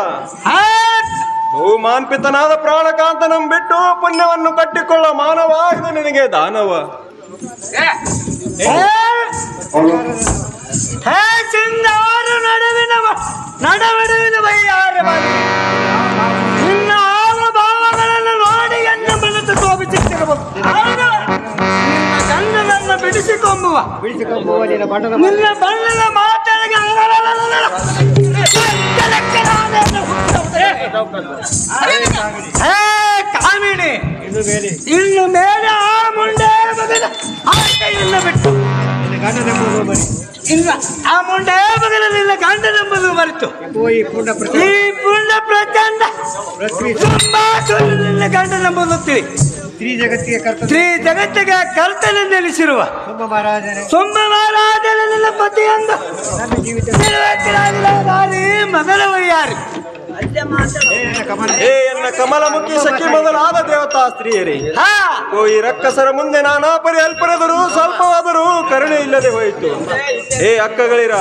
ಮಾನ್ಪಿತನಾದ ಪ್ರಾಣಕಾಂತನಂ ಬಿಟ್ಟು ಪುಣ್ಯವನ್ನು ಕಟ್ಟಿಕೊಳ್ಳ ಮಾನವ, ಇದು ನಿನಗೆ ದಾನವ. ನಡವಡುವಿನ ಬಯ್ಯಾರ ನಿನ್ನ ಆವ ಭಾವಗಳನ್ನು ನೋಡಿ ಎನ್ನ ಬೆಳೆದು ಶೋಭಿಸುತ್ತಿರಬಹುದು. ನಿನ್ನ ಗಂಡನನ್ನು ಬಿಡಿಸಿಕೊಂಬುವ ನಿನ್ನ ಬಣ್ಣದ ಮಾತಳಿಗೆ ಕಾಮಿಣಿ ಇನ್ನು ಮೇಲೆ ಆ ಮುಂಡೆ ಮಗನ ಆಕೆಯನ್ನು ಬಿಟ್ಟು ಇಲ್ಲ ಆ ಮುಂಡೆ ಮಗನ ನಿನ್ನ ಗಂಡನೆಂಬುದು ಮರೆತು ಈ ಪುಂಡ ಪ್ರಚಂಡ ತುಂಬಾ ನಿನ್ನ ಗಂಡನೆಂಬುದು ಸ್ತ್ರೀ ಜಗತ್ತಿಗೆ ಕರ್ತನೆಂದೆನಿಸಿರುವ ಸೊಂಬ ಮಹಾರಾಜನ ನಿನ್ನ ಪತಿಯಂದು ಮಗನ ವಯ್ಯಾರಿ. ಎನ್ನ ಕಮಲಮುಖಿ ಸಖಿ ಮೊದಲಾದ ದೇವತಾ ಸ್ತ್ರೀಯರೇ, ಈ ರಕ್ಕಸರ ಮುಂದೆ ನಾನಾ ಪರಿ ಅಲ್ಪರಾದರೂ ಸ್ವಲ್ಪವಾದರೂ ಕರುಣೆ ಇಲ್ಲದೆ ಹೋಯಿತು. ಅಕ್ಕಗಳಿರ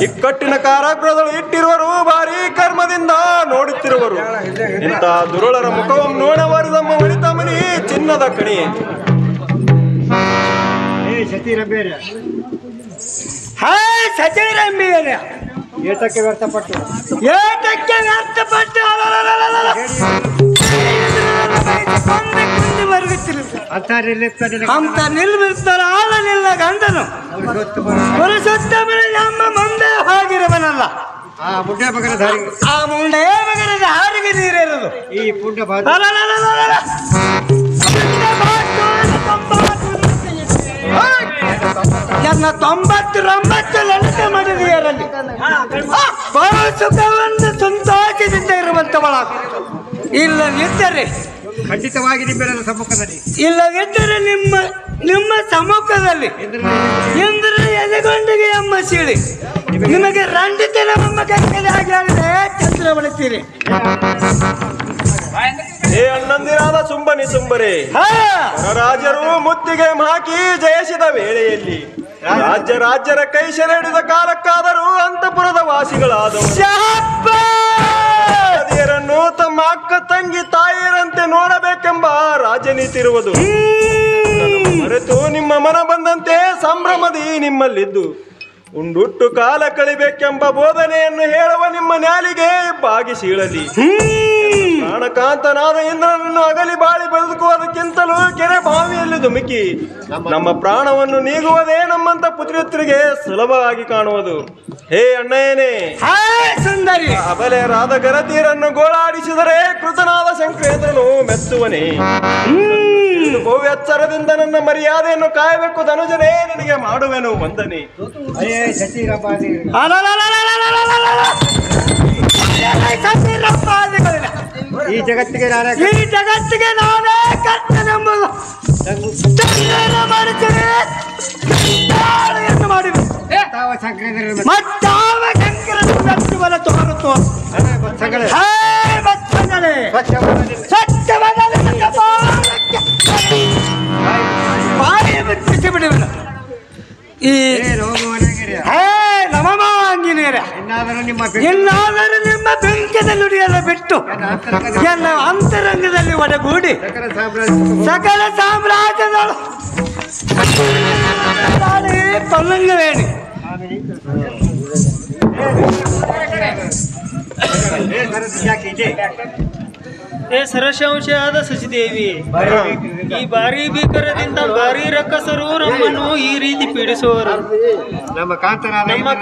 ಇಕ್ಕಟ್ಟಿನ ಕಾರಾಗೃಹಗಳು ಇಟ್ಟಿರುವರು ಭಾರಿ ಕರ್ಮದಿಂದ ನೋಡುತ್ತಿರುವರು. ಇಂಥ ದುರುಳರ ಮುಖವನ್ನು ನೋಡವರಿದಮ್ಮ ಒಳಿತಮನಿ ಚಿನ್ನದ ಕಣಿ. ಸಚಿವರಂಬಿಯರ ಏಟಕ್ಕೆ ವ್ಯರ್ಥಪಟ್ಟು ಅಂತ ನಿಲ್ಬಿರ್ತಾರ ಆಳಲಿಲ್ಲ ಗಂಡನು ಪುರುಷೋತ್ತ ನಮ್ಮ ಮುಂದೆ ಹೋಗಿರುವನಲ್ಲ. ಆ ಮುಂಡೆ ಮಗನ ಹಾರಿಗೆ ನೀರಿರುವುದು ಈ ಪುಂಡ ನನ್ನ 99 ಲಲಿತ ಮಾಡಿದೆಯರಲ್ಲಿ ಸುಖವನ್ನು ಸಂತೋಷದಿಂದ ಇರುವಂತವಳ. ಇಲ್ಲದಿದ್ದರೆ ಖಂಡಿತವಾಗಿ ನಿಮ್ಮೆಲ್ಲರ ಸಮ್ಮುಖದಲ್ಲಿ ಇಲ್ಲದಿದ್ದರೆ ನಿಮ್ಮ ಸಮ್ಮುಖದಲ್ಲಿ ಇಂದ್ರ ಎದೆಗೊಂಡಿಗೆ ಎಂಬ ಸೀಳಿ ನಿಮಗೆ ರಂಡಿತನ ನಮ್ಮ ಕೈಯಲ್ಲಿ ಆಗಿದೆ ಚಂದ್ರ ಬಳಸ್ತೀರಿ. ಅಣ್ಣಂದಿರಾದ ಸುಂಬನಿ ಸುಂಬರೇ, ರಾಜರು ಮುತ್ತಿಗೆ ಹಾಕಿ ಜಯಿಸಿದ ವೇಳೆಯಲ್ಲಿ ರಾಜ್ಯರ ಕೈ ಸೆರೆಹಿಡಿದ ಕಾಲಕ್ಕಾದರೂ ಅಂತಪುರದ ವಾಸಿಗಳಾದವರನ್ನು ತಮ್ಮ ಅಕ್ಕ ತಂಗಿ ತಾಯಿಯರಂತೆ ನೋಡಬೇಕೆಂಬ ರಾಜನೀತಿ ಇರುವುದು ಮರೆತು ನಿಮ್ಮ ಮನ ಬಂದಂತೆ ಸಂಭ್ರಮದಿ ನಿಮ್ಮಲ್ಲಿದ್ದು ಉಂಡುಟ್ಟು ಕಾಲ ಕಳಿಬೇಕೆಂಬ ಬೋಧನೆಯನ್ನು ಹೇಳುವ ನಿಮ್ಮ ನ್ಯಾಲಿಗೆ ಬಾಗಿಸೀಳಲಿ. ಪ್ರಾಣಕಾಂತನಾದ ಇಂದ್ರನನ್ನು ಅಗಲಿ ಬಾಳಿ ಬದುಕುವುದಕ್ಕಿಂತಲೂ ಕೆರೆ ಬಾವಿಯಲ್ಲಿ ಧುಮುಕಿ ನಮ್ಮ ಪ್ರಾಣವನ್ನು ನೀಗುವುದೇ ನಮ್ಮಂತ ಪುತ್ರಿಯರಿಗೆ ಸುಲಭವಾಗಿ ಕಾಣುವುದು. ಹೇ ಅಣ್ಣಯ್ಯನೇ ಸುಂದರಿ, ಅಬಲೆಯರಾದ ಗರತೀರನ್ನು ಗೋಳಾಡಿಸಿದರೆ ಕೃತನಾದ ಶಂಕರೇಂದ್ರನು ಮೆಚ್ಚುವನೇ. ಬಹುವೆಚ್ಚರದಿಂದ ನನ್ನ ಮರ್ಯಾದೆಯನ್ನು ಕಾಯಬೇಕು ಧನುಜನೇ, ನಿನಗೆ ಮಾಡುವೆನು ವಂದನೆ. ಈ ಜಗತ್ತಿಗೆ ನಾನೇ ಕರ್ತನೆಂಬುದು ಮಾಡಿದೆ. ಮತ್ತಾವ ಶಂಕರನ ತೋರುತ್ತೋ ಬಾಯಿ ಬಿಟ್ಟಿಸಿ ಬಿಡುವಿನ ಈ ನಮಮಾಂಗಿನೇರ ಇನ್ನಾದರೂ ನಿಮ್ಮ ಬೆಂಕದ ನುಡಿಯನ್ನು ಬಿಟ್ಟು ಎಲ್ಲ ಅಂತರಂಗದಲ್ಲಿ ಒಡಗೂಡಿ ಸಕಲ ಸಾಮ್ರಾಜ್ಯಗಳು ಪಲ್ಲಂಗವೇಣಿ ಏ ಸರಶಂಶೆಯಾದ ಶಚಿದೇವಿ, ಈ ಭಾರಿ ಭೀಕರದಿಂದ ಭಾರಿ ರಕ್ಕಸರು ನಮ್ಮನ್ನು ಈ ರೀತಿ ಪೀಡಿಸುವರು. ನಮ್ಮ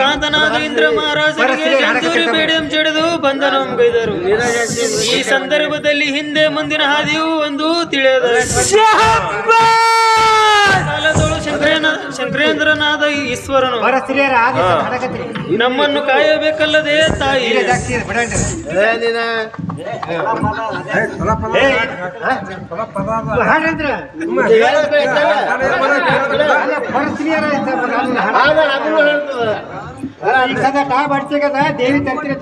ಕಾಂತನಾದ ಇಂದ್ರ ಮಹಾರಾಜರಿಗೆ ಜಂತೂರಿ ಬೇಡಿಯಂ ಜಡಿದು ಬಂಧನಗೈದರು. ಈ ಸಂದರ್ಭದಲ್ಲಿ ಹಿಂದೆ ಮುಂದಿನ ಹಾದಿಯು ಒಂದು ತಿಳಿಯದ ಕಾಲದೊಳು ಶಂಕರೇಂದ್ರನಾದ ಈಶ್ವರನು ನಮ್ಮನ್ನು ಕಾಯಬೇಕಲ್ಲದೆ ತಾಯಿ. ದೇವಿ ತರ್ತೀರಿ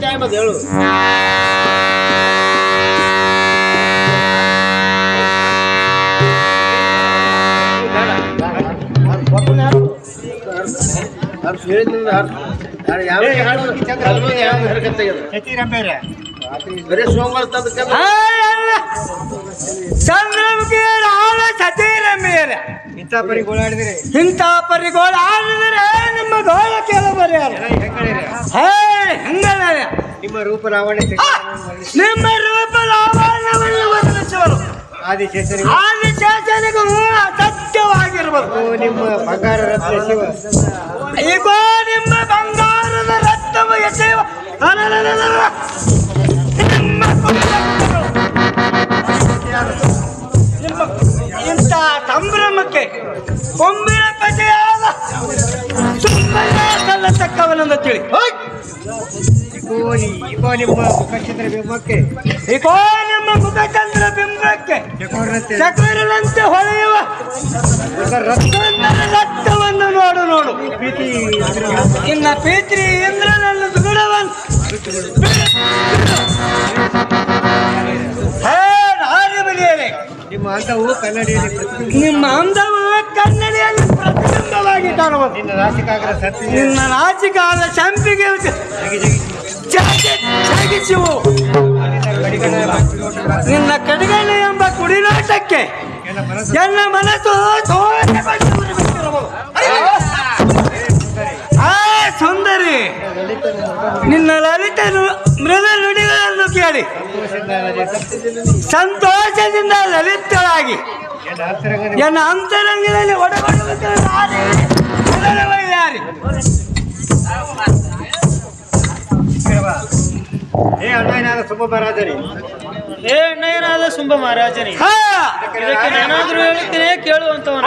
ಟೈಮ್ ಅದು ಹೇಳು. ಇಂಥ ಪರಿಗೋಳಾಡಿದ್ರೆ ನಿಮ್ಮ ಗೋಳ ಕೇಳಬಾರ. ನಿಮ್ಮ ರೂಪ ಲಾವಣ್ಯವನ್ನು ವರ್ಣಿಸುವರು. ಆದಿಶೇಷನಿಗೂ ಅಸತ್ಯವಾಗಿರ್ಬೇಕು. ನಿಮ್ಮ ಬಂಗಾರ ರತ್ನ ಶಿವ ಈಗೋ ನಿಮ್ಮ ಬಂಗಾರದ ರತ್ನವು ಎಸೆಯುವ ಇಂಥ ಸಂಭ್ರಮಕ್ಕೆ ಕೊಂಬಿನ ಪತಿಯಾದ ತಕ್ಕವನಂದ ತಿಳಿ. ನಿಮ್ಮ ಮುಖಚಂದ್ರ ಬಿಂಬಕ್ಕೆ ಚಕ್ರರಂತೆ ಹೊಳೆಯುವ ರಕ್ತವನ್ನು ನೋಡು. ಇನ್ನ ಪೀತ್ರಿ ಇಂದ್ರನನ್ನು ದುಗುಡವನ್ನು ನಿಮ್ಮ ಅಂದವು ಕನ್ನಡಿಯಲ್ಲಿ ಪ್ರತಿಬಿಂಬವಾಗಿ ಕಾಣುವುದು. ನಿನ್ನ ನಾಚಿಕಾದ ಸಂಪಿಗೆ ಜಗಿಸುವು. ನಿನ್ನ ಕಡಿಗಣೆ ಎಂಬ ಕುಡಿನಾಟಕ್ಕೆ ನನ್ನ ಮನಸ್ಸು ಸುಂದರಿ. ನಿನ್ನ ಲಲಿತ ಮೃದ ನುಡಿಗಳನ್ನು ಕೇಳಿ ಸಂತೋಷದಿಂದ ಲಲಿತಳಾಗಿ ನನ್ನ ಅಂತರಂಗದಲ್ಲಿ ಒಡಗಡುವುದಾರಿ. ಏ ಅಣ್ಣಯ್ಯನಾದ ಶುಂಭ ಮಹಾರಾಜನೇ, ಇದಕ್ಕೆ ನಾನಾದ್ರೂ ಹೇಳುತ್ತೇನೆ ಕೇಳುವಂತವನು.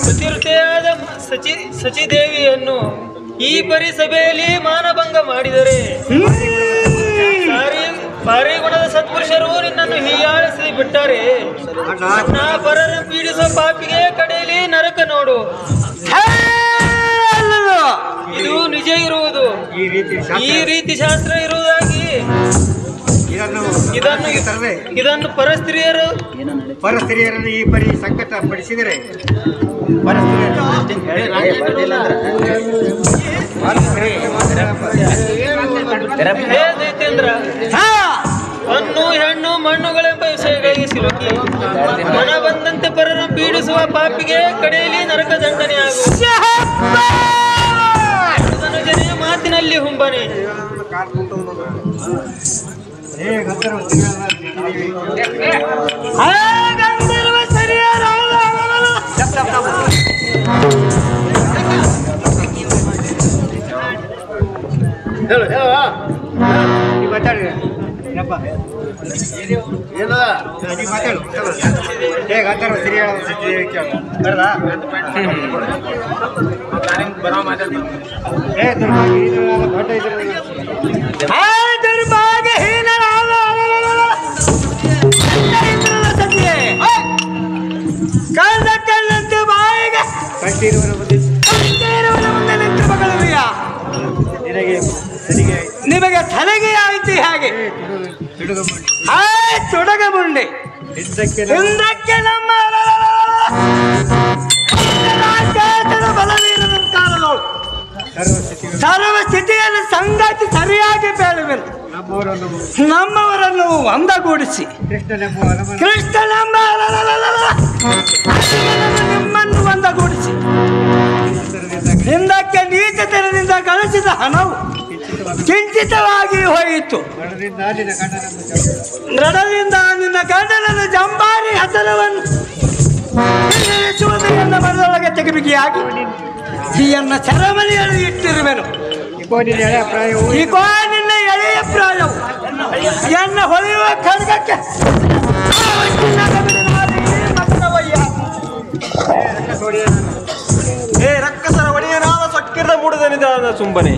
ಸತಿವೃತೆಯಾದ ಸಚಿದೇವಿಯನ್ನು ಈ ಪರಿಸಭೆಯಲ್ಲಿ ಮಾನಭಂಗ ಮಾಡಿದರೆ ಭಾರಿ ಗುಣದ ಸತ್ಪುರುಷರು ನಿನ್ನನ್ನು ಹೀಯಾಳಿಸಿ ಬಿಟ್ಟರೆ ನಾ ಪರರ ಪೀಡಿಸುವ ಪಾಪಿಗೆ ಕಡೆಯಲ್ಲಿ ನರಕ ನೋಡು. ಇದು ನಿಜ ಇರುವುದು. ಈ ರೀತಿ ಶಾಸ್ತ್ರ ಇರುವುದಾಗಿ ಇದನ್ನು ಪರಸ್ತ್ರೀಯರನ್ನು ಈ ಪರಿ ಸಂಕಟ ಪಡಿಸಿದರೆ ದೈತ್ಯೇಂದ್ರ, ಹೊನ್ನು ಹೆಣ್ಣು ಮಣ್ಣುಗಳೆಂಬ ವಿಷಯಗಳಿಗೆ ಸಿಲುಕಿ ಮನ ಬಂದಂತೆ ಪರರ ಪೀಡಿಸುವ ಪಾಪಿಗೆ ಕಡೆಯಲ್ಲಿ ನರಕ ದಂಡನೆಯಾಗುವುದು. ಜನ ಮಾತಿನಲ್ಲಿ ಹುಂಬನೆ. ಕಣ್ಣಂತೆ ಬಾಯಿಗೆ ನಿಮಗೆ ತಲೆಗೆ ಆಯ್ತು ಹಾಗೆ ತೊಡಗ ಮುಂಡೆ ಹಿಂದಕ್ಕೆ ನಮ್ಮ ಬಲವೀರನ ಕಾಲದೋಳು ಸರ್ವ ಸ್ಥಿತಿಯಲ್ಲಿ ಸಂಗಾತಿ ಸರಿಯಾಗಿ ಬೇಳುವೆನು. ನಮ್ಮವರನ್ನು ಒಂದಗೂಡಿಸಿ ಕೃಷ್ಣನೆಂಬ ನಿಮ್ಮನ್ನು ಒಂದಗೂಡಿಸಿ ಹಿಂದಕ್ಕೆ ನೀಚತನದಿಂದ ಗಳಿಸಿದ ಹಣವು ಕಿಂಚಿತವಾಗಿ ಹೋಯಿತು. ನಡದಿಂದ ನಿನ್ನ ಗಂಡನನ್ನು ಜಂಬಾರಿ ಹಸನವನ್ನು ಎನ್ನ ಮನದೊಳಗೆ ತೆಗೆಬಿಗಿಯಾಗಿ ಈಯನ್ನ ಸೆರೆಮನೆಯಲ್ಲಿ ಇಟ್ಟಿರುವೆನು. ಈಗೋ ನಿನ್ನ ಎಳೆಯ ಪ್ರಾಯವು ಎನ್ನ ಹೊಳೆಯುವ ಖಡ್ಗಕ್ಕೆ ರಕ್ಕಸರ ಒಡೆಯನಾದ ಸಕ್ಕಿರದ ಮೂಡದ ನಿಧಾನ ಸುಂಬನೆ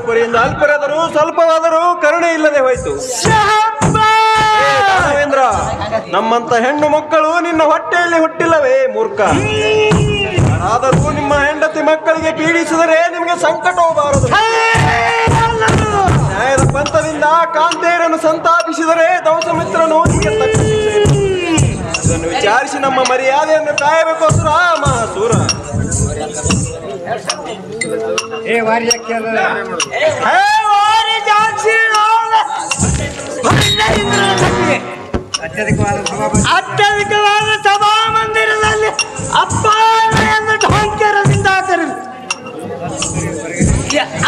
ಪುರಿಯಿಂದ ಅಲ್ಪರಾದರೂ ಸ್ವಲ್ಪವಾದರೂ ಕರುಣೆ ಇಲ್ಲದೆ ಹೋಯಿತು. ರಾಘವೇಂದ್ರ, ನಮ್ಮಂತ ಹೆಣ್ಣು ಮಕ್ಕಳು ನಿನ್ನ ಹೊಟ್ಟೆಯಲ್ಲಿ ಹುಟ್ಟಿಲ್ಲವೇ ಮೂರ್ಖ? ಆದರೂ ನಿಮ್ಮ ಹೆಂಡತಿ ಮಕ್ಕಳಿಗೆ ಪೀಡಿಸಿದರೆ ನಿಮಗೆ ಸಂಕಟವೂ ಬಾರದು. ನ್ಯಾಯದ ಪಂಥದಿಂದ ಕಾಂತೇರನ್ನು ಸಂತಾಪಿಸಿದರೆ ದೌಸಮಿತ್ರನು ನಿಮಗೆ ಇದನ್ನು ವಿಚಾರಿಸಿ ನಮ್ಮ ಮರ್ಯಾದೆಯನ್ನು ಕಾಯಬೇಕು ಅಸುರ ಮಹಾಸೂರ. ಅತ್ಯಧಿಕವಾದ ಸಭಾ ಮಂದಿರದಲ್ಲಿ ಅಪ್ಪ ಎಂದು ಢೋಂಕರದಿಂದ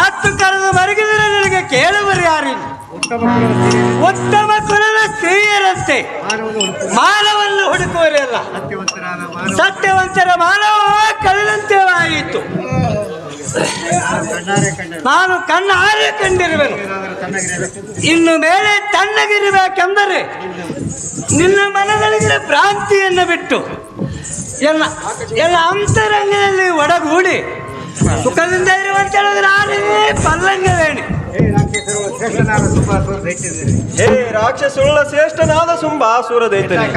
ಹತ್ತು ಕರೆದು ಬರಗಿದರೆ ನಿನಗೆ ಕೇಳುವರು ಯಾರಿಲ್ಲ. ಉತ್ತಮ ಕುಲದ ಸ್ತ್ರೀಯರಂತೆ ಮಾನವನ್ನು ಹುಡುಕುವರೆಲ್ಲ ಸತ್ಯವಂತರ ಮಾನವ ಕಳೆದಂತೆ ಆಯಿತು. ನಾನು ಕಣ್ಣಾರೆ ಕಂಡಿರುವೆನು. ಇನ್ನು ಮೇಲೆ ತಣ್ಣಗಿರಬೇಕೆಂದರೆ ನಿನ್ನ ಮನದೊಳಗಿನ ಭ್ರಾಂತಿಯನ್ನು ಬಿಟ್ಟು ಎಲ್ಲ ಅಂತರಂಗದಲ್ಲಿ ಒಡಗೂಡಿ ಸುಖದಿಂದ ಇರುವಂತೆ ನಾನೇ ಪಲ್ಲಂಗವೇಣಿ. ಹೇ ರಾಕ್ಷಸುಳ್ಳ ಶ್ರೇಷ್ಠನಾದ ಸುಂಬಾಸುರ ದೈತ್ಯನೇ,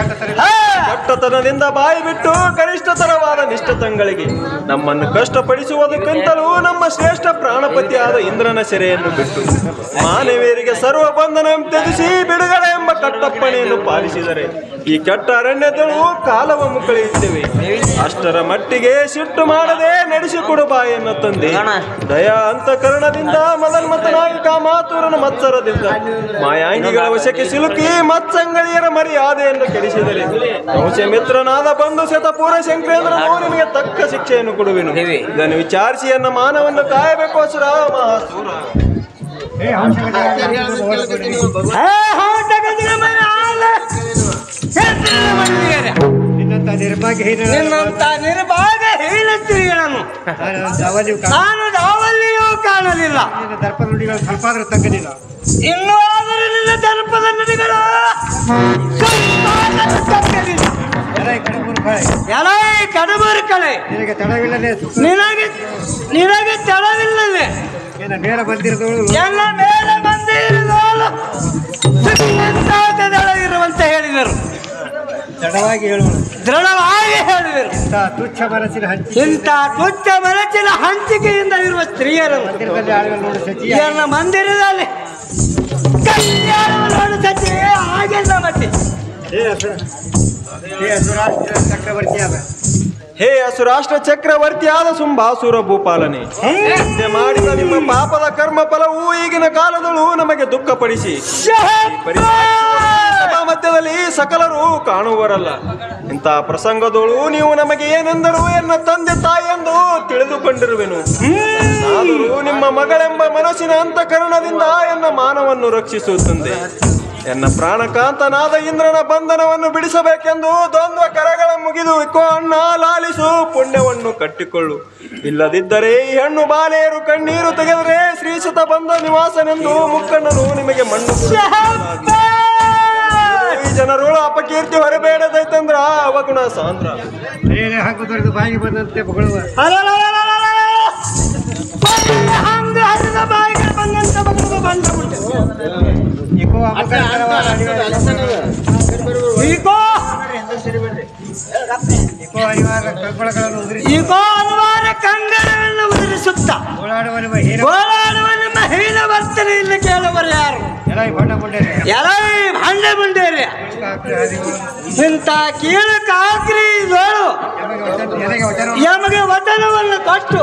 ಕಟ್ಟತನದಿಂದ ಬಾಯಿ ಬಿಟ್ಟು ಕನಿಷ್ಠತರವಾದ ನಿಷ್ಠತಂಗಳಿಗೆ ನಮ್ಮನ್ನು ಕಷ್ಟಪಡಿಸುವುದಕ್ಕಿಂತಲೂ ನಮ್ಮ ಶ್ರೇಷ್ಠ ಪ್ರಾಣಪತಿಯಾದ ಇಂದ್ರನ ಸೆರೆಯನ್ನು ಬಿಟ್ಟು ಮಾನವೀಯರಿಗೆ ಸರ್ವ ಬಂಧನ ತ್ಯಜಿಸಿ ಬಿಡುಗಡೆ ಎಂಬ ಕಟ್ಟಪ್ಪಣೆಯನ್ನು ಪಾಲಿಸಿದರೆ ಈ ಕೆಟ್ಟ ಅರಣ್ಯದಳು ಕಾಲವ ಮುಕ್ಕಳಿಯುತ್ತೇವೆ. ಅಷ್ಟರ ಮಟ್ಟಿಗೆ ಸಿಟ್ಟು ಮಾಡದೆ ನಡೆಸಿಕೊಡು ಬಾಯನ್ನು ತಂದೆ. ದಯಾ ಅಂತಃಕರಣದಿಂದ ಮದನ್ಮತನಾಗಿ ಕಾಮಾತುರನ ಮತ್ಸರದಿಂದ ಮಾಯಾಂಗಿಗಳ ವಶಕ್ಕೆ ಸಿಲುಕಿ ಮತ್ಸಂಗಳಿಯರ ಮರ್ಯಾದೆಯನ್ನು ಕೆಡಿಸಿದರೆ ವಂಶಮಿತ್ರನಾದ ಬಂಧು ಶತಪೂರ ಶಂಕರೇಂದ್ರನು ನಿಮಗೆ ತಕ್ಕ ಶಿಕ್ಷೆಯನ್ನು ಕೊಡುವೆನು. ಇದನ್ನು ವಿಚಾರಿಸಿ ಎನ್ನ ಮಾನವನ್ನು ಕಾಯಬೇಕು ಅಸುರ ಮಹಾಸೂರ. ನಿನ್ನಂತ ನಿರ್ಭಾಗ್ಯಹೀನ ಸ್ತ್ರೀಗಳನ್ನು ನಾನು ಯಾವಲ್ಲಿಯೂ ಕಾಣಲಿಲ್ಲ. ಸ್ವಲ್ಪಾದ್ರೂ ತಗ್ಗಲಿಲ್ಲ. ಇನ್ನೂ ಆದರೂ ನಿನ್ನ ದರ್ಪದ ನುಡಿಗಳು ತಗ್ಗಲಿಲ್ಲ. ಎಲೈ ಕಡಬೂರು ಕಳೆ ನಿನಗೆ ತಡವಿಲ್ಲದೆ ನಿನಗೆ ತಡವಿಲ್ಲದೆ ನೇರ ಬಂದಿರೋದು ಎಲ್ಲ ಮೇಲೆ ಬಂದಿರುವಳು ಇರುವಂತೆ ಹೇಳಿದರು. ತಡವಾಗಿ ಹೇಳುವ ದೃಢವಾಗಿ ಹೇಳಿದರು. ತುಚ್ಛ ಮನಸ್ಸಿನ ಇಂಥ ತುಚ್ಛ ಮನಸ್ಸಿನ ಹಂಚಿಕೆಯಿಂದ ಇರುವ ಸ್ತ್ರೀಯರು ನನ್ನ ಮಂದಿರದಲ್ಲಿ ಕಲ್ಯಾಣ ನೋಡು ಸಚಿ ಆಗಿಲ್ಲ ಮತ್ತೆ. ಹೇ ಅಸುರಾಷ್ಟ್ರ ಚಕ್ರವರ್ತಿಯಾದ ಸುಂಬಾಸುರ ಭೂಪಾಲನೆ, ಮಾಡಿದ ನಿಮ್ಮ ಪಾಪದ ಕರ್ಮ ಫಲವು ಈಗಿನ ಕಾಲದಳು ನಮಗೆ ದುಃಖಪಡಿಸಿ ಸಭಾ ಮಧ್ಯದಲ್ಲಿ ಸಕಲರು ಕಾಣುವರಲ್ಲ. ಇಂಥ ಪ್ರಸಂಗದಳು ನೀವು ನಮಗೆ ಏನೆಂದರು ಎನ್ನ ತಂದೆ ತಾಯಿಯೆಂದು ತಿಳಿದುಕೊಂಡಿರುವೆನು. ಆದರೂ ನಿಮ್ಮ ಮಗಳೆಂಬ ಮನಸ್ಸಿನ ಅಂತಃಕರಣದಿಂದ ಎನ್ನ ಮಾನವನ್ನು ರಕ್ಷಿಸುತ್ತದೆ. ಎನ್ನ ಪ್ರಾಣಕಾಂತನಾದ ಇಂದ್ರನ ಬಂಧನವನ್ನು ಬಿಡಿಸಬೇಕೆಂದು ದ್ವಂದ್ವ ಕರಗಳ ಮುಗಿದು ಇಕ್ಕೋ ಅಣ್ಣ ಲಾಲಿಸು, ಪುಣ್ಯವನ್ನು ಕಟ್ಟಿಕೊಳ್ಳು. ಇಲ್ಲದಿದ್ದರೆ ಈ ಹೆಣ್ಣು ಬಾಲೆಯರು ಕಣ್ಣೀರು ತೆಗೆದರೆ ಶ್ರೀಸುತ ಬಂದ ನಿವಾಸನೆಂದು ಮುಕ್ಕಣ್ಣನು ನಿಮಗೆ ಮಣ್ಣು ಈ ಜನರುಳು ಅಪಕೀರ್ತಿ ಹೊರಬೇಡದೈತಂದ್ರ ಅವಗುಣ ಸಾಂದ್ರ ಹಾಕು ತೊರೆದು ಬಾಯಿಗೆ ಬಂದಂತೆ ಬಗಳುವ ಈಗೋ ಅನಿವಾರ್ಯ ಕಂಗಣವನ್ನು ಉದುರಿಸುತ್ತ ಓಡಾಡುವ ನಿಮ್ಮ ಹೀನ ವರ್ತನೆಯಿಂದ ಕೇಳುವರು ಯಾರು? ಎಲೈ ಭಂಡ ಮುಂಡೇರಿ ಇಂಥ ಕೀಳು ಕಾಕ್ರಿಗಳು ಯಮಗೆ ವಚನವನ್ನು ಕೊಟ್ಟು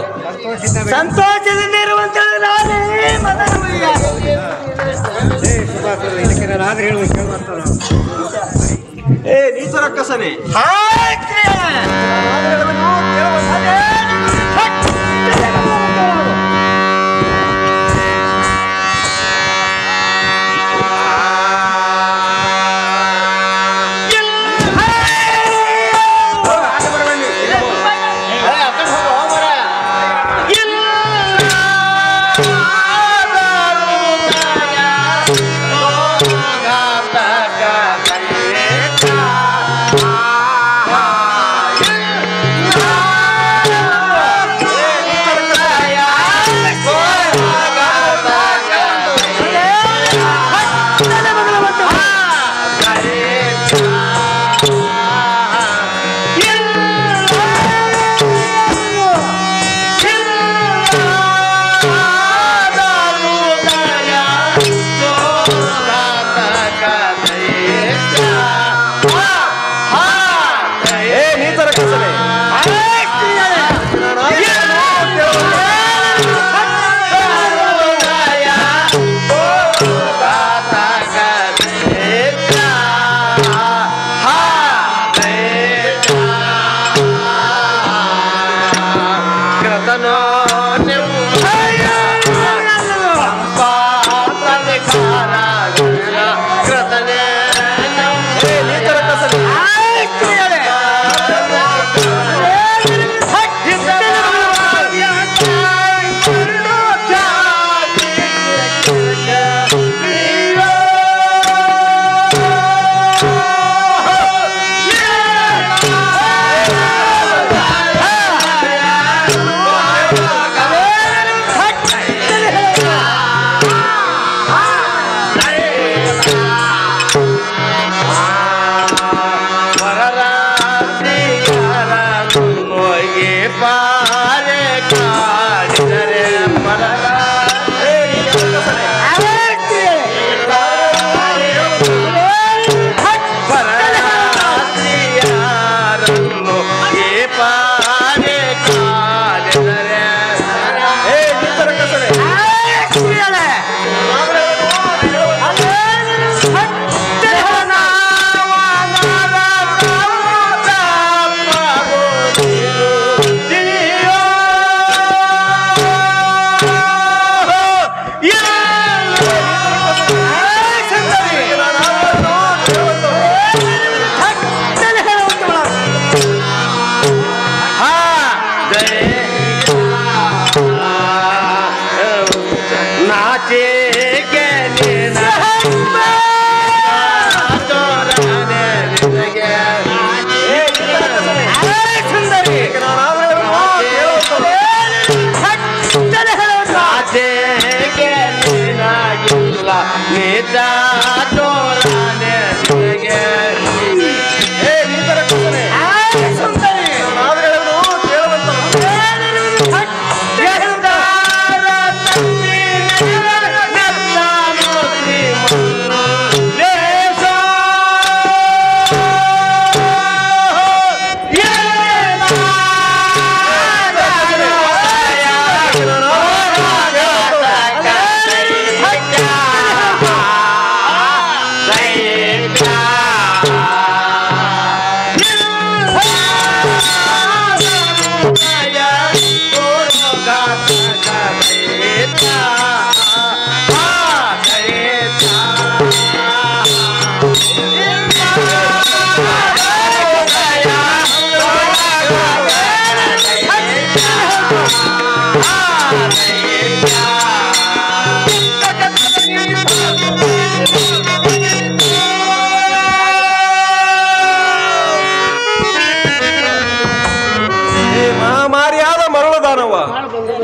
ಸಂತೋಷದಿಂದ ಇರುವಂತ ನಾನೇ ಏ ನೀಚ ರಕ್ಕಸನೆ,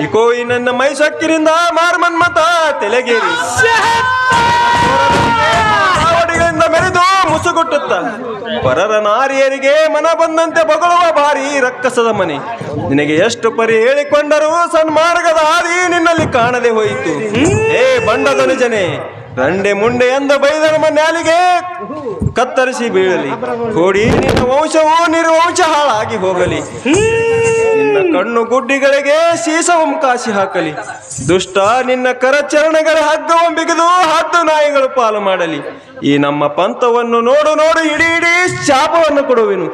ಇಕೋ ಈ ನನ್ನ ಮೈ ಸೊಕ್ಕಿನಿಂದ ಮಾರ್ಮನ್ಮತ ತೆಲೆಗೇರಿ ಗಳಿಂದ ಮೆರೆದು ಮುಸುಗುಟ್ಟುತ್ತ ಪರರ ನಾರಿಯರಿಗೆ ಮನ ಬಂದಂತೆ ಬಗಳುವ ಬಾರಿ ರಕ್ಕಸದ ಮನೆ. ನಿನಗೆ ಎಷ್ಟು ಪರಿ ಹೇಳಿಕೊಂಡರೂ ಸನ್ಮಾರ್ಗದ ಹಾದಿ ನಿನ್ನಲ್ಲಿ ಕಾಣದೆ ಹೋಯಿತು. ಏ ಬಂಡದ ನಿಜನೆ, ರಂಡೆ ಮುಂಡೆ ಎಂದ ಬೈದ ನಮ್ಮ ನ್ಯಾಲಿಗೆ ಕತ್ತರಿಸಿ ಬೀಳಲಿ. ಕೋಡಿ ನಿನ್ನ ವಂಶವು ನಿರ್ವಂಶ ಹಾಳಾಗಿ ಹೋಗಲಿ. ನಿನ್ನ ಕಣ್ಣು ಗುಡ್ಡಿಗಳಿಗೆ ಸೀಸವಂ ಕಾಸಿ ಹಾಕಲಿ. ದುಷ್ಟ ನಿನ್ನ ಕರಚರಣೆಗಳ ಹಗ್ಗವಂ ಬಿಗಿದು ಹದ್ದು ನಾಯಿಗಳು ಪಾಲು ಮಾಡಲಿ. ಈ ನಮ್ಮ ಪಂಥವನ್ನು ನೋಡು ನೋಡು ಇಡೀ ಇಡೀ ಶಾಪವನ್ನು ಕೊಡುವೆನು.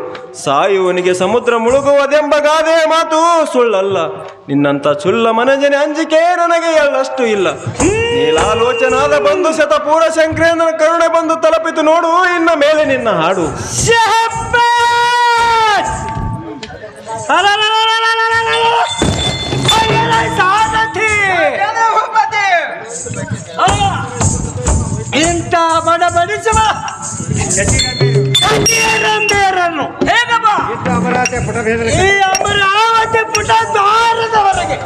ಸಾಯುವನಿಗೆ ಸಮುದ್ರ ಮುಳುಗುವುದೆಂಬ ಗಾದೆ ಮಾತು ಸುಳ್ಳಲ್ಲ. ನಿನ್ನಂತ ಸುಳ್ಳ ಮನಜನೆ ಅಂಜಿಕೆ ನನಗೆ ಎಳ್ಳಷ್ಟು ಇಲ್ಲ. ನೀಲಾಲೋಚನಾದ ಬಂದು ಶತಪೂರ ಶಂಕರೇಂದ್ರನ ಕರುಣೆ ಬಂದು ತಲುಪಿತು ನೋಡು ಇನ್ನ ಮೇಲೆ ನಿನ್ನ ಹಾಡು. ಇಂಥ ಬಡಬಡಿಸುವ ಹೇಗಪ್ಪ ಈ ಅಮರಾವತಿ ಪುಟ ದ್ವಾರದವರೆಗೆ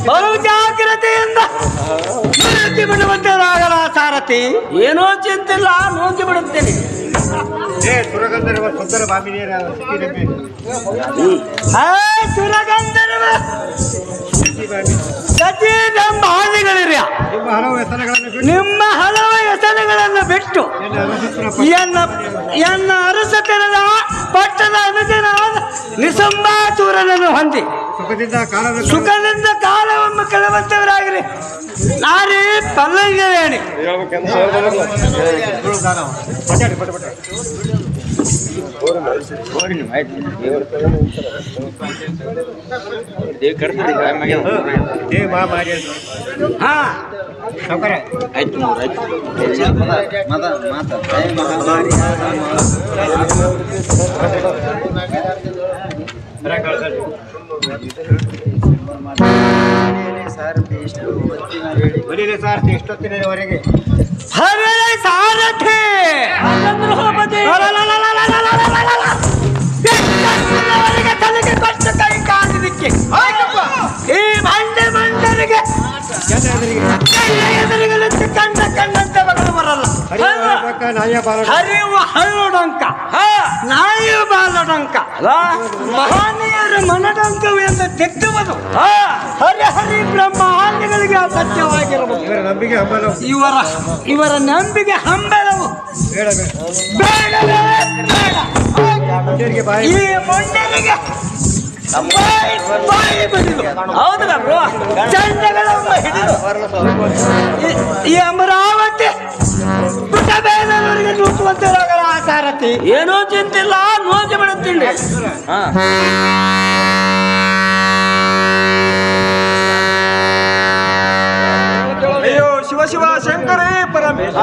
ಬಹು ಜಾಗ್ರತೆಯಿಂದ ನೂಕಿ ಬಿಡುವಂತರಾಗಲ ಸಾರಥಿ. ಏನೋ ಚಿಂತಿಲ್ಲ, ನೂಕಿ ಬಿಡುತ್ತೇನೆ. ಸುರಗಂಧರ್ವ ಸತೀದಂಬಾದಿಗಳಿರ್ಯ ನಿಮ್ಮ ಹಲವು ವ್ಯಸನಗಳನ್ನು ಬಿಟ್ಟು ಎನ್ನ ಅರಸತನದ ಪಟ್ಟದ ಅನುಜನಾದ ನಿಸಂಬಾಚೂರನನ್ನು ಹೊಂದಿ ಸುಖದಿಂದ ಕಾಲವನ್ನು ಕಳೆಯುವಂತವರಾಗಿರಿ. ನಾರೇ ಪಲ್ಲಂಗವೇಣಿ ಎಷ್ಟೊತ್ತಿನವರೆಗೆ ಸಾರಥಿ ತಲೆಗೆ ಕೊಟ್ಟು ಕೈ ಕಾಣಲಿಕ್ಕೆ ಈ ಮಂಡೆ ಮಂಡರಿಗೆ ಎದುರುಗಳಿಗೆ ಕಂಡ ಕಂಡಂತೆ ಮಗಳು ಬರಲ್ಲ. ಹರಿಯುವ ಹಳ್ಳಡಂಕ ನಾಯಿಯ ಬಾಲಡಂಕ ಮಹನೀಯರ ಮನಡಂಕವು ಎಂದು ತಿದ್ದುವುದು ಹರಿಹರಿ ಬ್ರಹ್ಮಾಂಡಗಳಿಗೆ ಅಸತ್ಯವಾಗಿರಬಹುದು. ಇವರ ನಂಬಿಕೆ ಹಂಬಲವು ಬೇಡವೇ ಬೇಡ. ಈ ಮೊಂಡರಿಗೆ ಚಂಡಗಳನ್ನು ಹಿಡಿದು ಈ ಅಮರಾವತಿ ಪುಟಬೇನವರಿಗೆ ನೂಕುವಂತರಾಗಲ ಆ ಸಾರಥಿ. ಏನೋ ಚಿಂತಿಲ್ಲ, ನೂಕಿ ಬಿಡುತ್ತೀನಿ. ಅಯ್ಯೋ ಶಿವ ಶಿವ ಶಂಕರೇ ಪರಮೇಶ.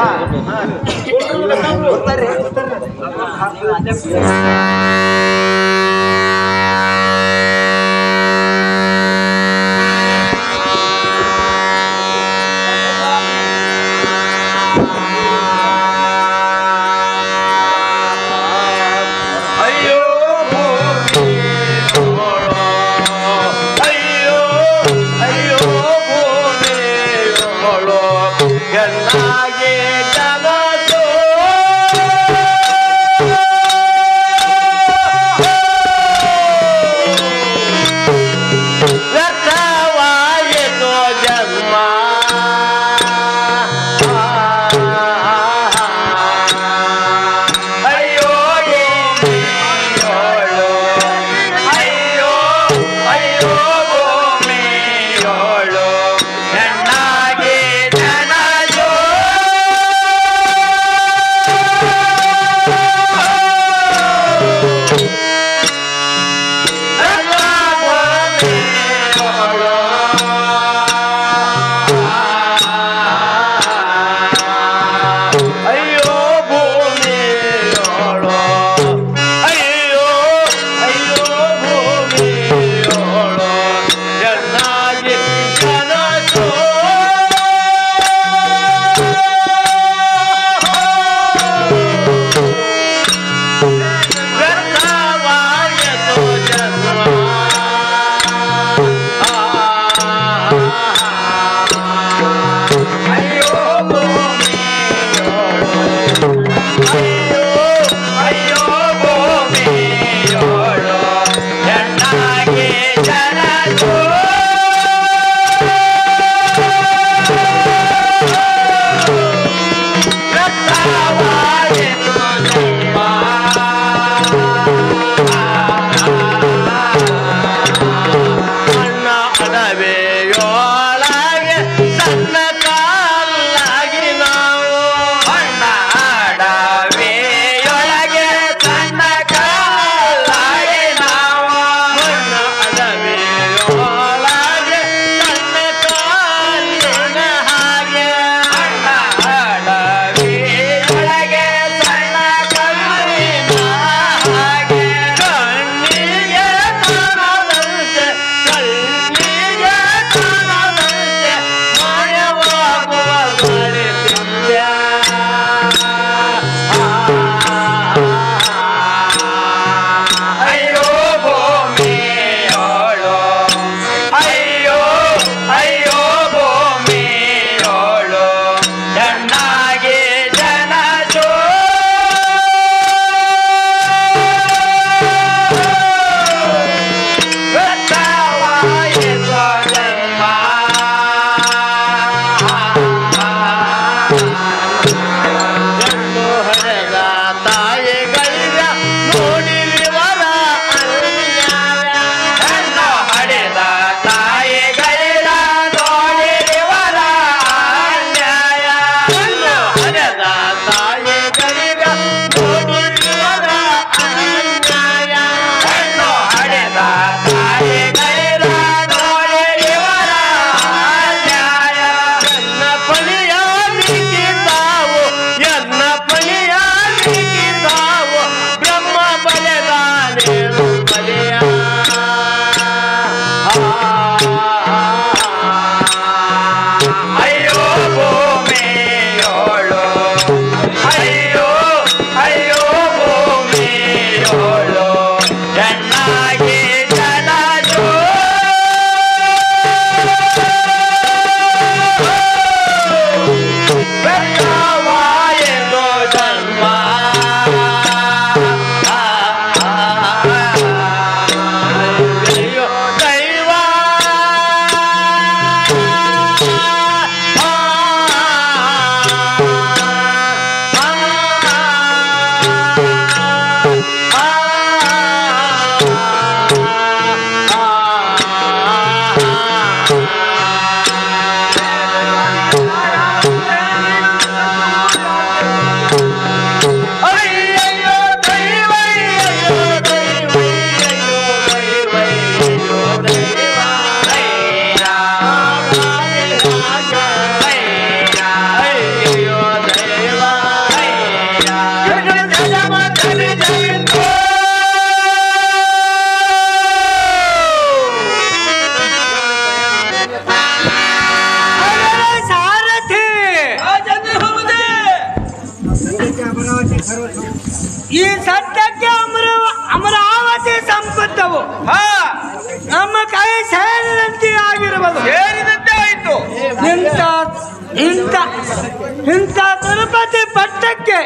ಇಂಥ ತಿರುಪತಿ ಪಟ್ಟಕ್ಕೆ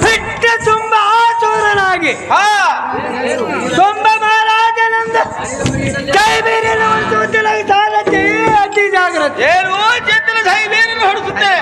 ಹಿಟ್ಟ ತುಂಬ ಚೋರನಾಗಿ ಸೊಂಬ ಮಹಾರಾಜನಂದ ಕೈ ಬೀರಿನ ಒಂದು ಸಾಲತೆ ಅತಿ ಜಾಗ್ರತೆ ಏನು ಚೆಂದಿನ ಕೈ ಬೀರಿನ ಹೊಡಿಸುತ್ತೆ.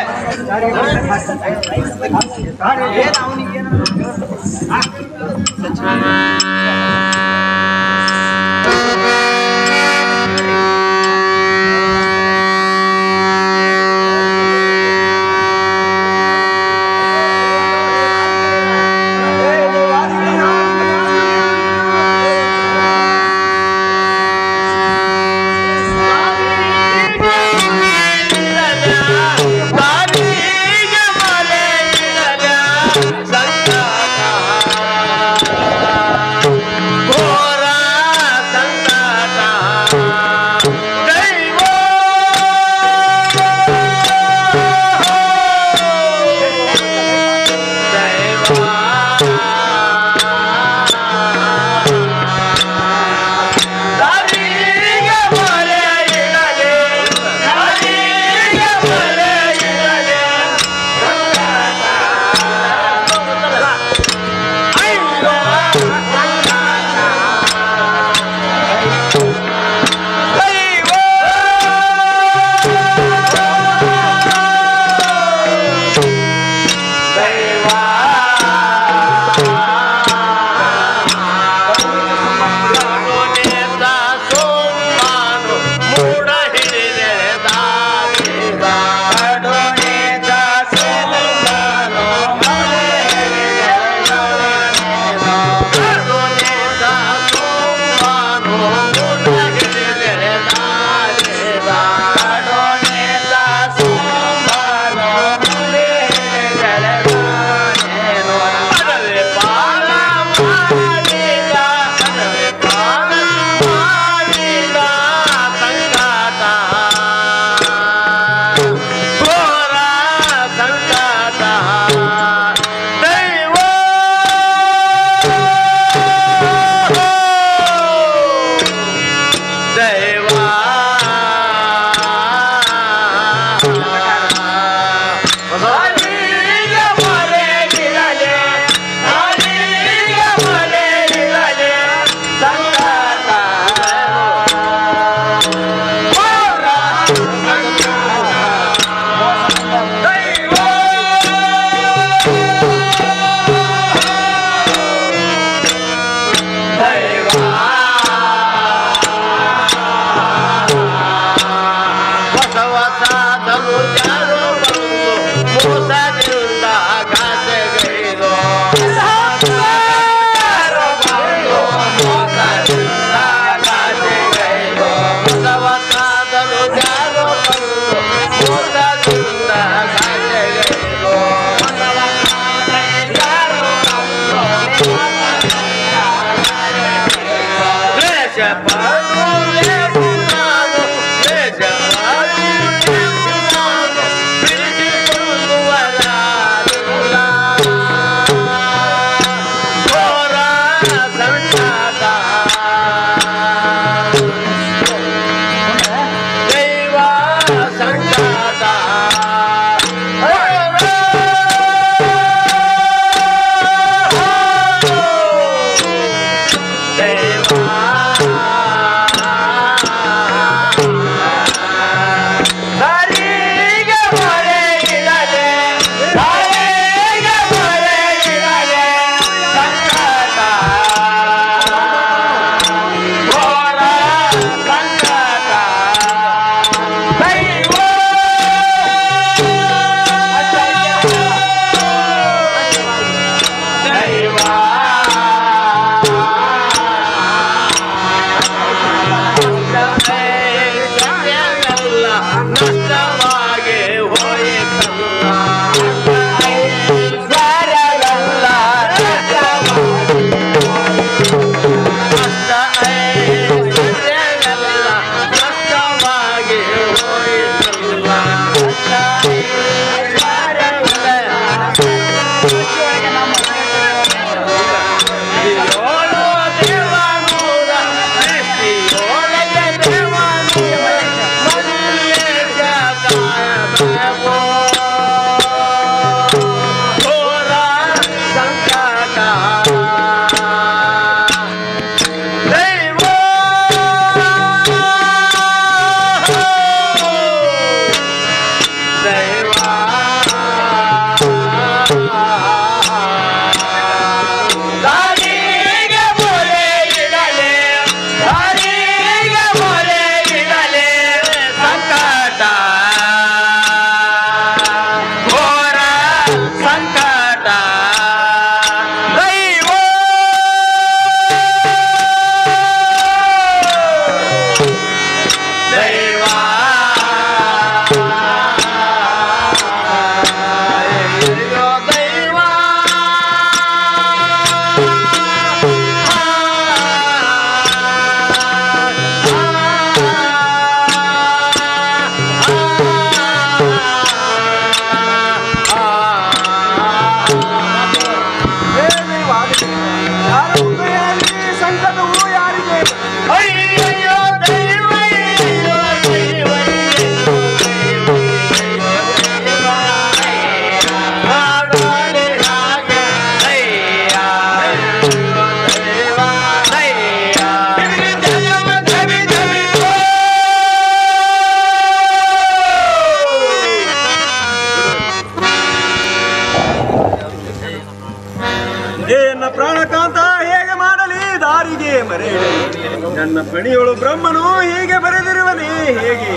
ಮಣಿಯೊಳು ಬ್ರಹ್ಮನು ಹೀಗೆ ಬರೆದಿರುವನೇ ಹೇಗೆ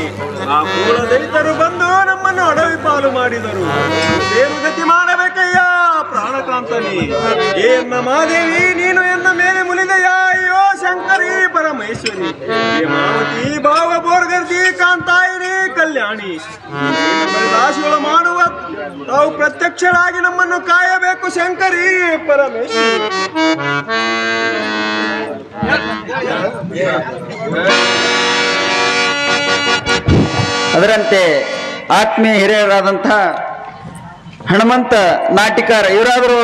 ಆ ಮೂಲ ದೈತರು ಬಂದು ನಮ್ಮನ್ನು ಅಡವಿ ಪಾಲು ಮಾಡಿದರು ಏನು ಗತಿ ಮಾಡಬೇಕಯ್ಯ ಪ್ರಾಣಕಾಂತನಿ ಎನ್ನ ಮಾದೇವಿ ನೀನು ಎನ್ನ ಮೇಲೆ ಮುಲಿದೆಯ ಅಯ್ಯೋ ಶಂಕರಿ ಪರಮೇಶ್ವರಿ ಹೇಮಾವತಿ ಭಾವ ಬೋರ್ಗರ್ದಿ ಕಾಂತಾಯಿನಿ ಕಲ್ಯಾಣಿ ರಾಶಿಗಳು ಮಾಡುವ ತಾವು ಪ್ರತ್ಯಕ್ಷರಾಗಿ ನಮ್ಮನ್ನು ಕಾಯಬೇಕು ಶಂಕರಿ ಪರಮೇಶ್ವರಿ. ಅದರಂತೆ ಆತ್ಮೀಯ ಹಿರಿಯರಾದಂಥ ಹನುಮಂತ ನಾಟಿಕಾರ ಇವರಾದರೂ